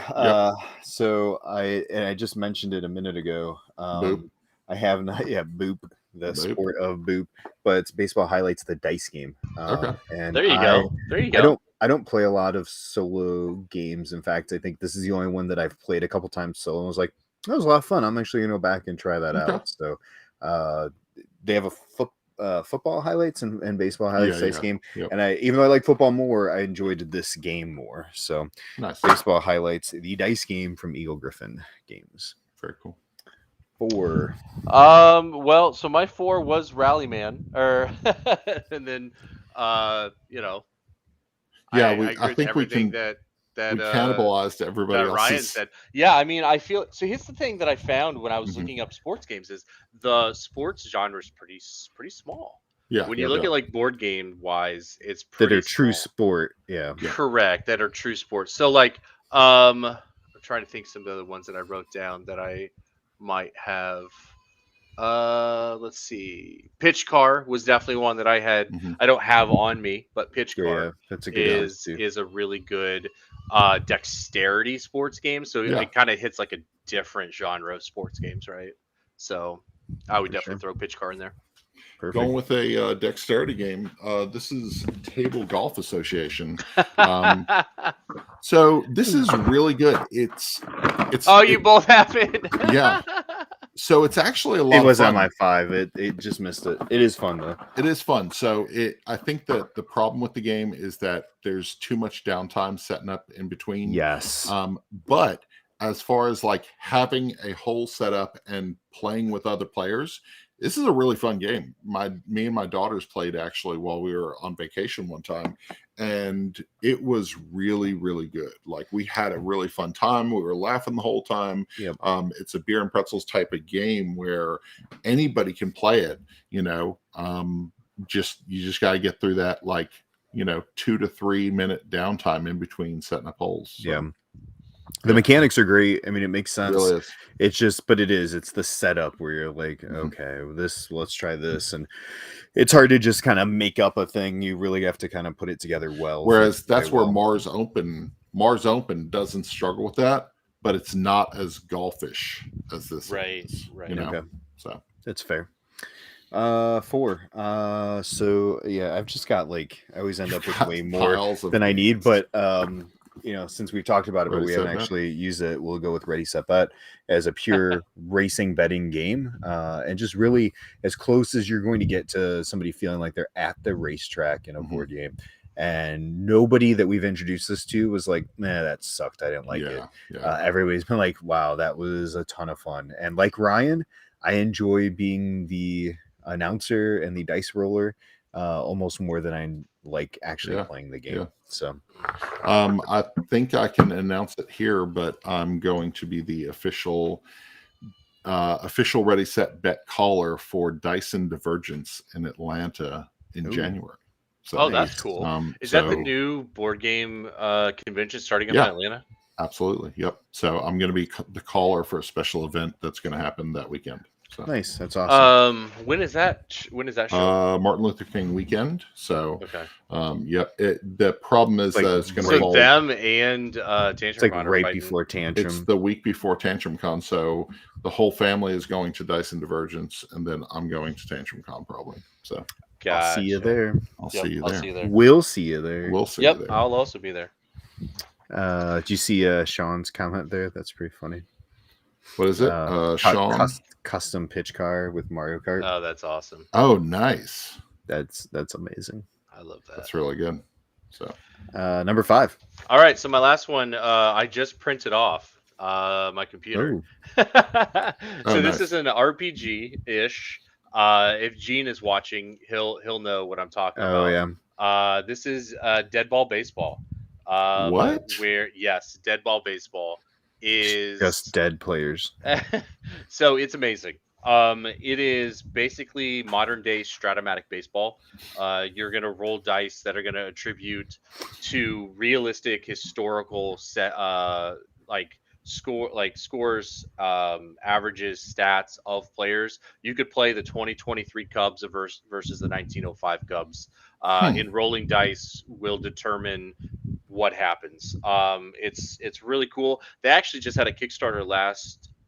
So I just mentioned it a minute ago. Boop. I have not Boop, the sport of Boop, but it's Baseball Highlights, the dice game. Okay. And there you go. I don't play a lot of solo games. In fact, I think this is the only one that I've played a couple times solo. And I was like, that was a lot of fun. I'm actually gonna go back and try that out. So they have a football highlights and baseball highlights dice game. Yep. And even though I like football more, I enjoyed this game more. So nice. Baseball Highlights, the dice game from Eagle Griffin Games. Very cool. 4. Well, so my 4 was Rallyman, and then I think we can that we cannibalized everybody else. Ryan said, yeah. I mean, I feel so. Here's the thing that I found when I was looking up sports games is the sports genre is pretty small. Yeah. When you look at like board game wise, it's pretty that are small. true sport. Yeah. Correct. That are true sports. So like, I'm trying to think some of the ones that I wrote down that I might have. Let's see. Pitch Car was definitely one that I had. I don't have on me, but Pitch Car that's a good is a really good dexterity sports game. So it kind of hits like a different genre of sports games, right? So I would definitely throw Pitch Car in there. Perfect. Going with a dexterity game. This is Table Golf Association. So this is really good. It's. You both have it. Yeah. So it's actually a lot. It was of on fun. my 5. It just missed it. It is fun though. It is fun. So I think that the problem with the game is that there's too much downtime setting up in between. Yes. But as far as like having a whole setup and playing with other players, this is a really fun game. Me and my daughters played actually while we were on vacation one time, and it was really, really good. Like we had a really fun time. We were laughing the whole time. Yep. It's a beer and pretzels type of game where anybody can play it. You just got to get through that 2 to 3 minute downtime in between setting up holes. So. Yeah. The mechanics are great. I mean, it makes sense. It really is. It's the setup where you're like, okay, let's try this. And it's hard to just kind of make up a thing. You really have to kind of put it together well. Whereas that's where Mars Open doesn't struggle with that, but it's not as golfish as this. Right. Is, right. You know? Okay. So that's fair. 4. So yeah, I've just got like I always end up with way more Piles of than I need, games. but since we've talked about it, but Ready, we Set, haven't Bet? actually used it, we'll go with Ready Set Bet as a pure racing betting game, and just really as close as you're going to get to somebody feeling like they're at the racetrack in a board game. And nobody that we've introduced this to was like, nah, that sucked. I didn't like it. Yeah. Everybody's been like, wow, that was a ton of fun. And like Ryan, I enjoy being the announcer and the dice roller almost more than I like actually playing the game. So I think I can announce it here, but I'm going to be the official Ready Set Bet caller for Dyson Divergence in Atlanta in January. So, that's cool. Is that the new board game convention starting up in Atlanta? Absolutely. Yep. So I'm going to be the caller for a special event that's going to happen that weekend. So. Nice. That's awesome. When is that show? Martin Luther King weekend. So, the problem is that it's going to fall. Them and Tantrum it's like Con right before Tantrum. It's the week before Tantrum Con. So the whole family is going to Dyson Divergence, and then I'm going to Tantrum Con probably. So I'll see you there. I'll see you there. We'll see you there. We'll see you there. I'll also be there. Do you see Sean's comment there? That's pretty funny. What is it? Sean? Custom pitch car with Mario Kart. Oh, that's awesome. Oh, nice. That's amazing. I love that. That's really good. So, number 5. All right. So my last one, I just printed off my computer. This is an RPG-ish. If Gene is watching, he'll know what I'm talking about. Oh yeah. This is Dead Ball Baseball. What? Dead Ball Baseball is just dead players. So it's amazing. It is basically modern day Stratomatic baseball. You're gonna roll dice that are gonna attribute to realistic historical scores, averages, stats of players. You could play the 2023 Cubs versus the 1905 Cubs. In rolling dice will determine what happens. It's really cool. They actually just had a Kickstarter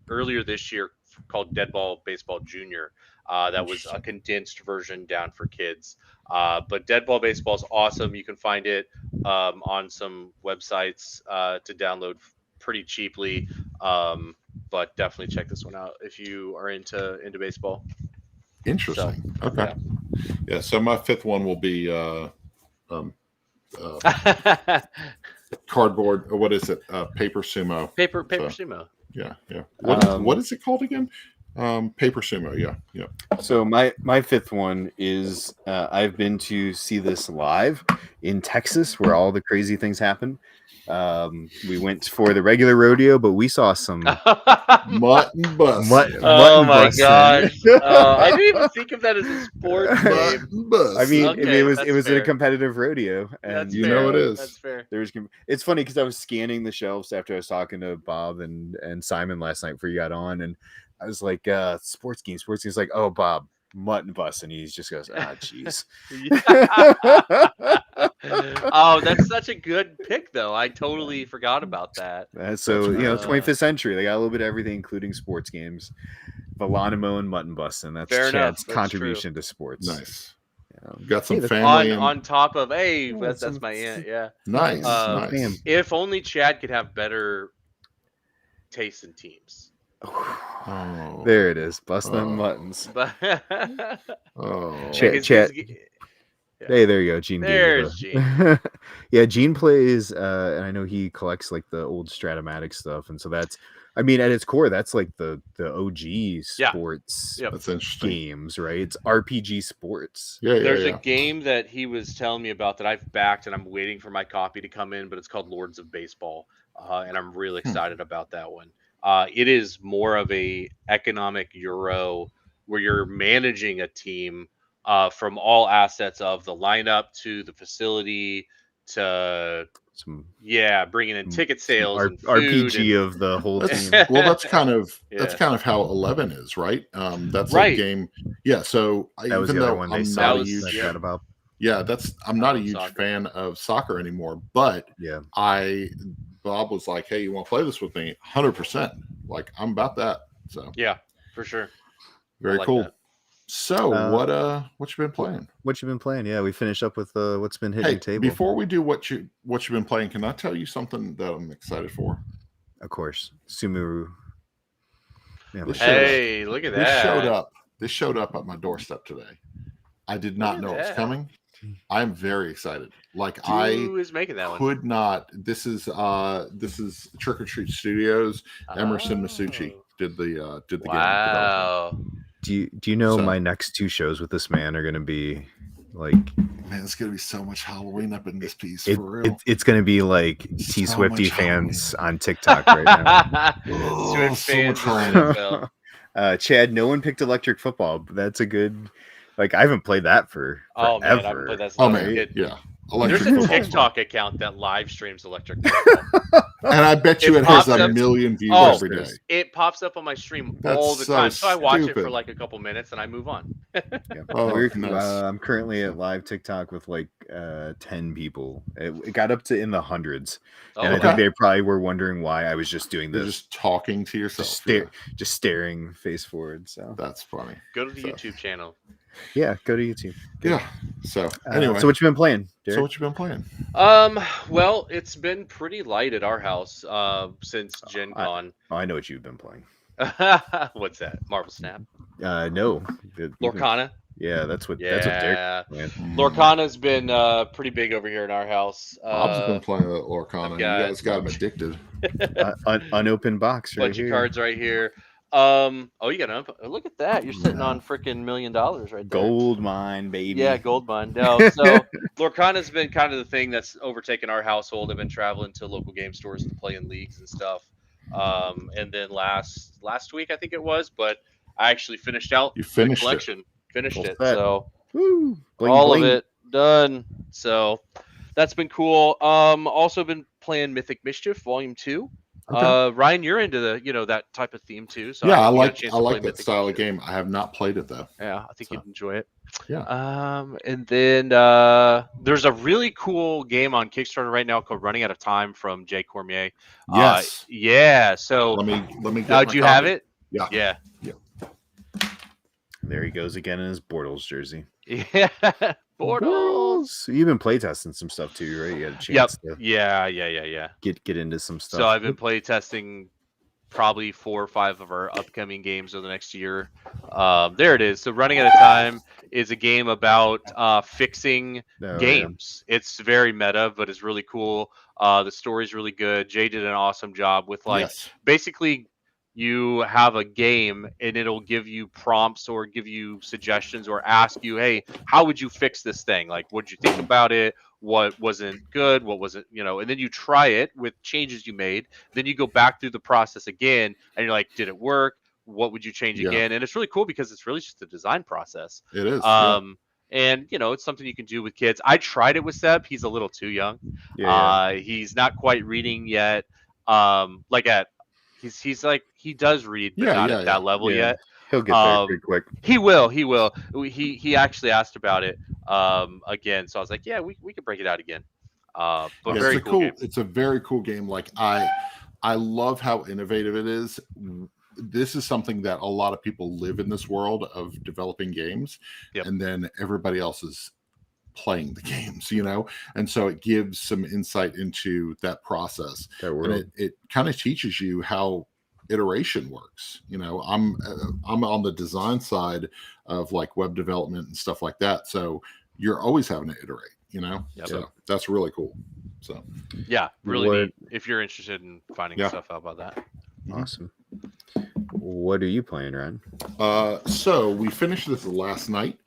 earlier this year called Dead Ball Baseball Junior. That was a condensed version down for kids. But Dead Ball Baseball is awesome. You can find it on some websites to download pretty cheaply. But definitely check this one out if you are into baseball. Interesting. So, okay. Yeah. So my 5th one will be cardboard, or what is it? Paper Sumo. Paper Sumo. Yeah. What is it called again? Paper Sumo. Yeah. So my 5th one is I've been to see this live in Texas, where all the crazy things happen. We went for the regular rodeo, but we saw some mutton bus. Oh my gosh! I didn't even think of that as a sport game. I mean, it was a competitive rodeo, and you know it is. That's fair. It's funny because I was scanning the shelves after I was talking to Bob and Simon last night before you got on, and I was like, sports games. Like, oh, Bob, mutton bus, and he just goes, jeez. Oh, that's such a good pick, though. I totally forgot about that. So 25th century, they got a little bit of everything, including sports games. Velanimo and mutton bus, and that's Chad's contribution to sports. Nice. Got some family on top of that's my aunt. Yeah, nice. Nice. If only Chad could have better taste in teams. Oh, there it is. Bust them muttons. Chad. Hey, there you go, Gene. There's Gene. Yeah, Gene plays, and I know he collects like the old Stratomatic stuff, and so that's, I mean, at its core, that's like the OG sports that's interesting. Games, right? It's RPG sports. There's a game that he was telling me about that I've backed, and I'm waiting for my copy to come in, but it's called Lords of Baseball, and I'm really excited about that one. It is more of a economic Euro where you're managing a team from all assets of the lineup to the facility to bringing in ticket sales and food RPG of the whole team. Well, that's kind of how 11 is, right? That's a game. Yeah. So that was even the though other one I'm they not saw a huge about. Yeah, I'm not a huge fan of soccer anymore, but Bob was like, "Hey, you want to play this with me?" 100%. Like, I'm about that. So yeah, for sure. Very cool. So what you been playing? What you been playing? Yeah, we finished up with what's been hitting your table. Before we do what you've been playing, can I tell you something that I'm excited for? Of course, Sumuru. Yeah, hey, look at that! This showed up at my doorstep today. I did not know it was coming. I'm very excited. Like Who is making that could not. This is Trick or Treat Studios. Emerson Masucci did the game. Wow. Do you know my next 2 shows with this man are going to be like? Man, it's going to be so much Halloween up in this piece for real. It's going to be like T Swifty fans on TikTok right now. Swift fans. Chad, no one picked electric football. But that's a good. Like I haven't played that for forever. Oh man, I haven't played that. Yeah. There's a TikTok account that live streams electric football. And I bet you it has a million views every day. It pops up on my stream all the time. So I watch it for like a couple minutes and I move on. I'm currently at live TikTok with like 10 people. It got up to in the hundreds. And I think they probably were wondering why I was just doing this. Just talking to yourself. Just staring face forward. So that's funny. Go to the YouTube channel. Yeah, go to YouTube. Yeah. So anyway. So what you been playing, Derek? So what you been playing? Well, it's been pretty light at our house since Gen Con. I know what you've been playing. What's that? Marvel Snap? No. Lorcana? Yeah, that's what Derek playing. Lorcana's been pretty big over here in our house. Bob's been playing Lorcana. You guys got him addicted. Unopened box right bunch of cards right here. You got look at that. You're sitting on freaking $1 million right there. Gold mine, baby. Yeah, gold mine. No, so Lorcana's been kind of the thing that's overtaken our household. I've been traveling to local game stores to play in leagues and stuff. And then last week I think it was, but I actually finished out the collection. Finished it. So all of it done. So that's been cool. Also been playing Mythic Mischief Volume 2. Okay. Ryan, you're into that type of theme too. So yeah, I like that style of game. I have not played it though. Yeah, I think you'd enjoy it. Yeah. And then there's a really cool game on Kickstarter right now called Running Out of Time from Jay Cormier. Yes. Yeah. So let me. Do you have it? Yeah. Yeah. There he goes again in his Bortles jersey. Yeah. Bortles. You've been playtesting some stuff too, right? You had a chance to get into some stuff. So I've been playtesting probably 4 or 5 of our upcoming games over the next year. There it is. So Running Out of Time is a game about fixing games. Yeah. It's very meta, but it's really cool. The story's really good. Jay did an awesome job with basically you have a game and it'll give you prompts or give you suggestions or ask you, hey, how would you fix this thing? Like, what did you think about it? What wasn't good? What was it? And then you try it with changes you made. Then you go back through the process again and you're like, did it work? What would you change again? And it's really cool because it's really just a design process. It is. And it's something you can do with kids. I tried it with Seb. He's a little too young. He's not quite reading yet. He's like, he does read, but not at that level yet. He'll get there pretty quick. He will. He actually asked about it again. So I was like, yeah, we could break it out again. But very cool game. It's a very cool game. Like I love how innovative it is. This is something that a lot of people live in this world of developing games, and then everybody else is playing the games, and so it gives some insight into that process. And it kind of teaches you how iteration works. I'm on the design side of like web development and stuff like that, so you're always having to iterate. So that's really cool. So really neat if you're interested in finding stuff out about that. Awesome. What are you playing, Ryan? So we finished this last night.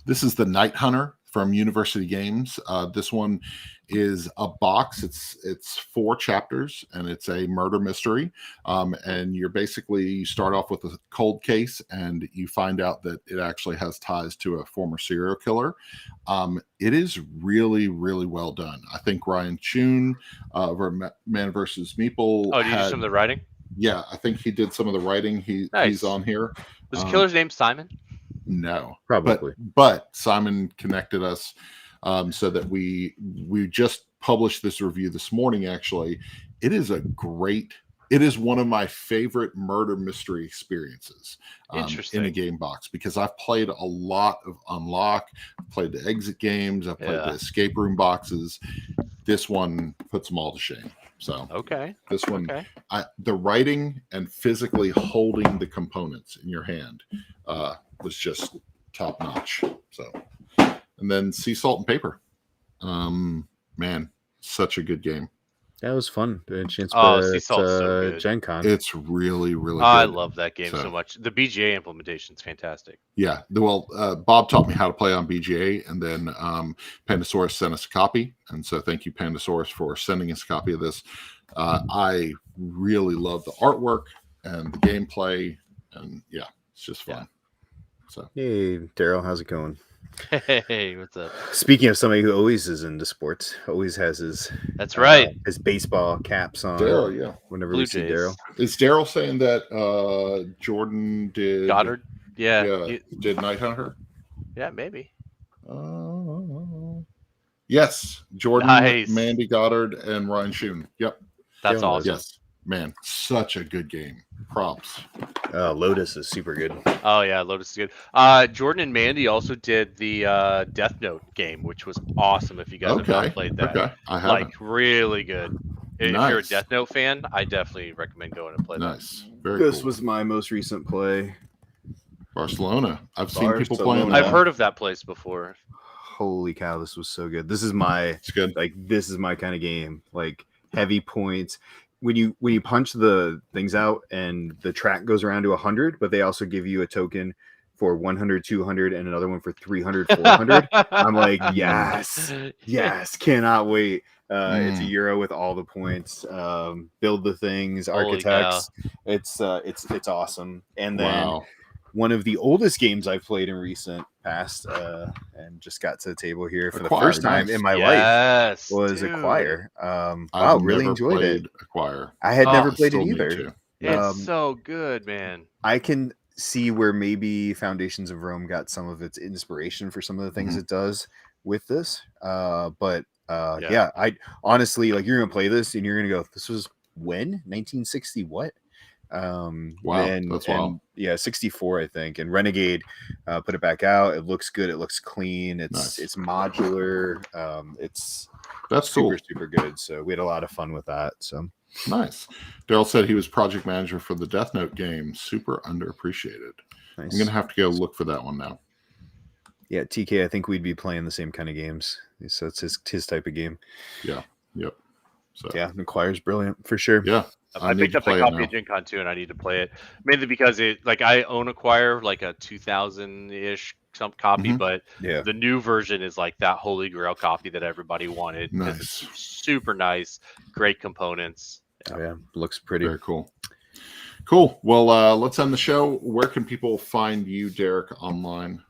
This is the Night Hunter from University Games. This one is a box. It's 4 chapters and it's a murder mystery. And you start off with a cold case and you find out that it actually has ties to a former serial killer. It is really, really well done. I think Ryan Chun over Man vs. Meeple. Oh, did you do some of the writing? Yeah, I think he did some of the writing. He's on here. Was the killer's name Simon? No, probably. But Simon connected us so that we just published this review this morning. Actually, it is a great it is one of my favorite murder mystery experiences in a game box, because I've played a lot of Unlock, I've played the exit games, I've played the escape room boxes. This one puts them all to shame. So this one, the writing and physically holding the components in your hand was just top notch. So, and then Sea Salt and Paper, man, such a good game. That was fun. The chance Sea Salt's so good. Gen Con. It's really, really good. I love that game so much. The BGA implementation is fantastic. Yeah. Well, Bob taught me how to play on BGA, and then Pandasaurus sent us a copy. And so thank you, Pandasaurus, for sending us a copy of this. I really love the artwork and the gameplay. And yeah, it's just fun. Yeah. So, hey, Daryl, how's it going? Hey, what's up? Speaking of somebody who always is into sports, always has his his baseball caps on. Daryl, yeah. Whenever Blue we see Daryl, is Daryl saying that Jordan did Goddard? Yeah, did Night Hunter? Yeah, maybe. Yes, Jordan, Mandy Goddard, and Ryan Schoon. Yep, that's awesome. Yes, man, such a good game. Props. Lotus is super good. Oh yeah, Lotus is good. Jordan and Mandy also did the Death Note game, which was awesome. If you guys have not played that, I haven't. Like really good. If you're a Death Note fan, I definitely recommend going and play that. This was my most recent play. Barcelona. I've seen people playing that. I've heard of that place before. Holy cow, this was so good. This is my this is my kind of game. Like heavy points. When you punch the things out and the track goes around to 100, but they also give you a token for 100, 200, and another one for 300, 400. I'm like, yes, cannot wait. It's a Euro with all the points. Build the things, architects. It's awesome. And then one of the oldest games I've played in recent past, and just got to the table here for the first time in my life, was Acquire. Wow, really enjoyed it. Acquire. I had never played it either. It's so good, man. I can see where maybe Foundations of Rome got some of its inspiration for some of the things it does with this. But I honestly, like, you're gonna play this and you're gonna go, this was when 1960 what? That's wild. Yeah, 64 I think, and Renegade put it back out. It looks good, it looks clean, it's modular, that's super good. So we had a lot of fun with that. So nice. Daryl said he was project manager for the Death Note game. Super underappreciated. Nice. I'm gonna have to go look for that one now. Yeah, TK, I think we'd be playing the same kind of games, so it's his type of game. So yeah, Acquire's brilliant for sure. Yeah, I picked up a copy of Gen Con 2 and I need to play it, mainly because I own Acquire, like a 2000-ish some copy, but the new version is like that holy grail copy that everybody wanted. Nice. It's super nice, great components. Looks pretty. Very cool. Well, let's end the show. Where can people find you, Derek, online?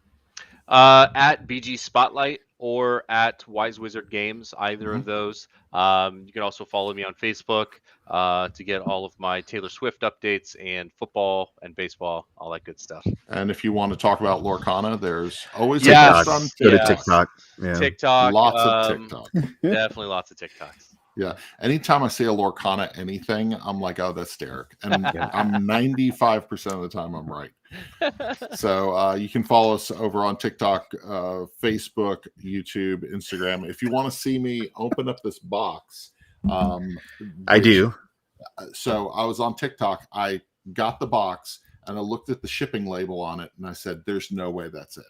At BG Spotlight or at Wise Wizard Games, either of those. You can also follow me on Facebook to get all of my Taylor Swift updates and football and baseball, all that good stuff. And if you want to talk about Lorcana, there's always TikTok. Go to TikTok. TikTok. Lots of TikTok. Definitely lots of TikToks. Yeah. Anytime I see a Lorcana anything, I'm like, oh, that's Derek. And I'm 95% of the time I'm right. So you can follow us over on TikTok, Facebook, YouTube, Instagram. If you want to see me open up this box. I do. So I was on TikTok. I got the box and I looked at the shipping label on it and I said, there's no way that's it.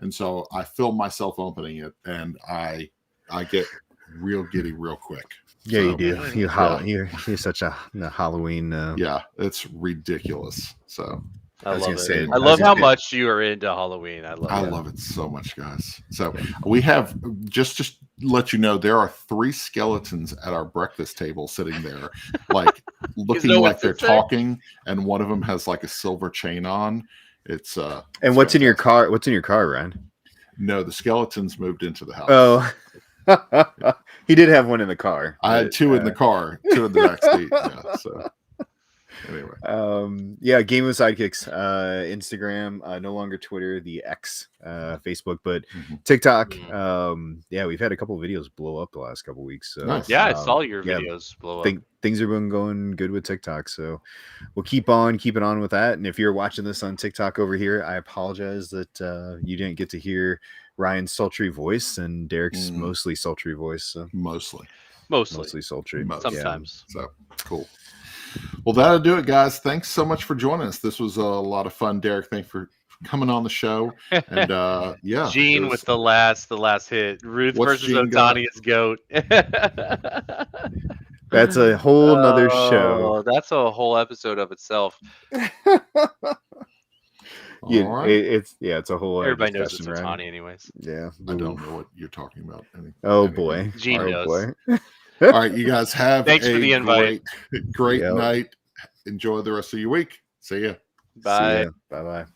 And so I filmed myself opening it and I get real giddy real quick. Yeah, you do. You're such a Halloween. Yeah, it's ridiculous. So I love it. I love how much you are into Halloween. I love it so much, guys. So we have just to let you know, there are 3 skeletons at our breakfast table sitting there, like looking like they're talking, and one of them has like a silver chain on. It's and what's in your car? What's in your car, Ryan? No, the skeletons moved into the house. Oh. He did have one in the car. I had 2 in the car, 2 in the back seat. Yeah, so Anyway. Yeah, Game of Sidekicks, Instagram, no longer Twitter, the X, Facebook, but TikTok. Yeah, we've had a couple of videos blow up the last couple of weeks. So Nice. Yeah, I saw your videos blow up. Things have been going good with TikTok, so we'll keep on keeping on with that. And if you're watching this on TikTok over here, I apologize that you didn't get to hear Ryan's sultry voice and Derek's mostly sultry voice. So. Mostly sultry. Sometimes. Yeah. So cool. Well, that'll do it, guys. Thanks so much for joining us. This was a lot of fun. Derek, thanks for coming on the show. And yeah, Gene with the last hit. Ruth versus Otani is GOAT. That's a whole nother show. That's a whole episode of itself. It's a whole. Everybody knows it's Otani, anyways. Yeah, I don't know what you're talking about. Boy, Gene knows. Boy. All right, you guys have Thanks for the invite. Great night. Enjoy the rest of your week. See ya. Bye. Bye.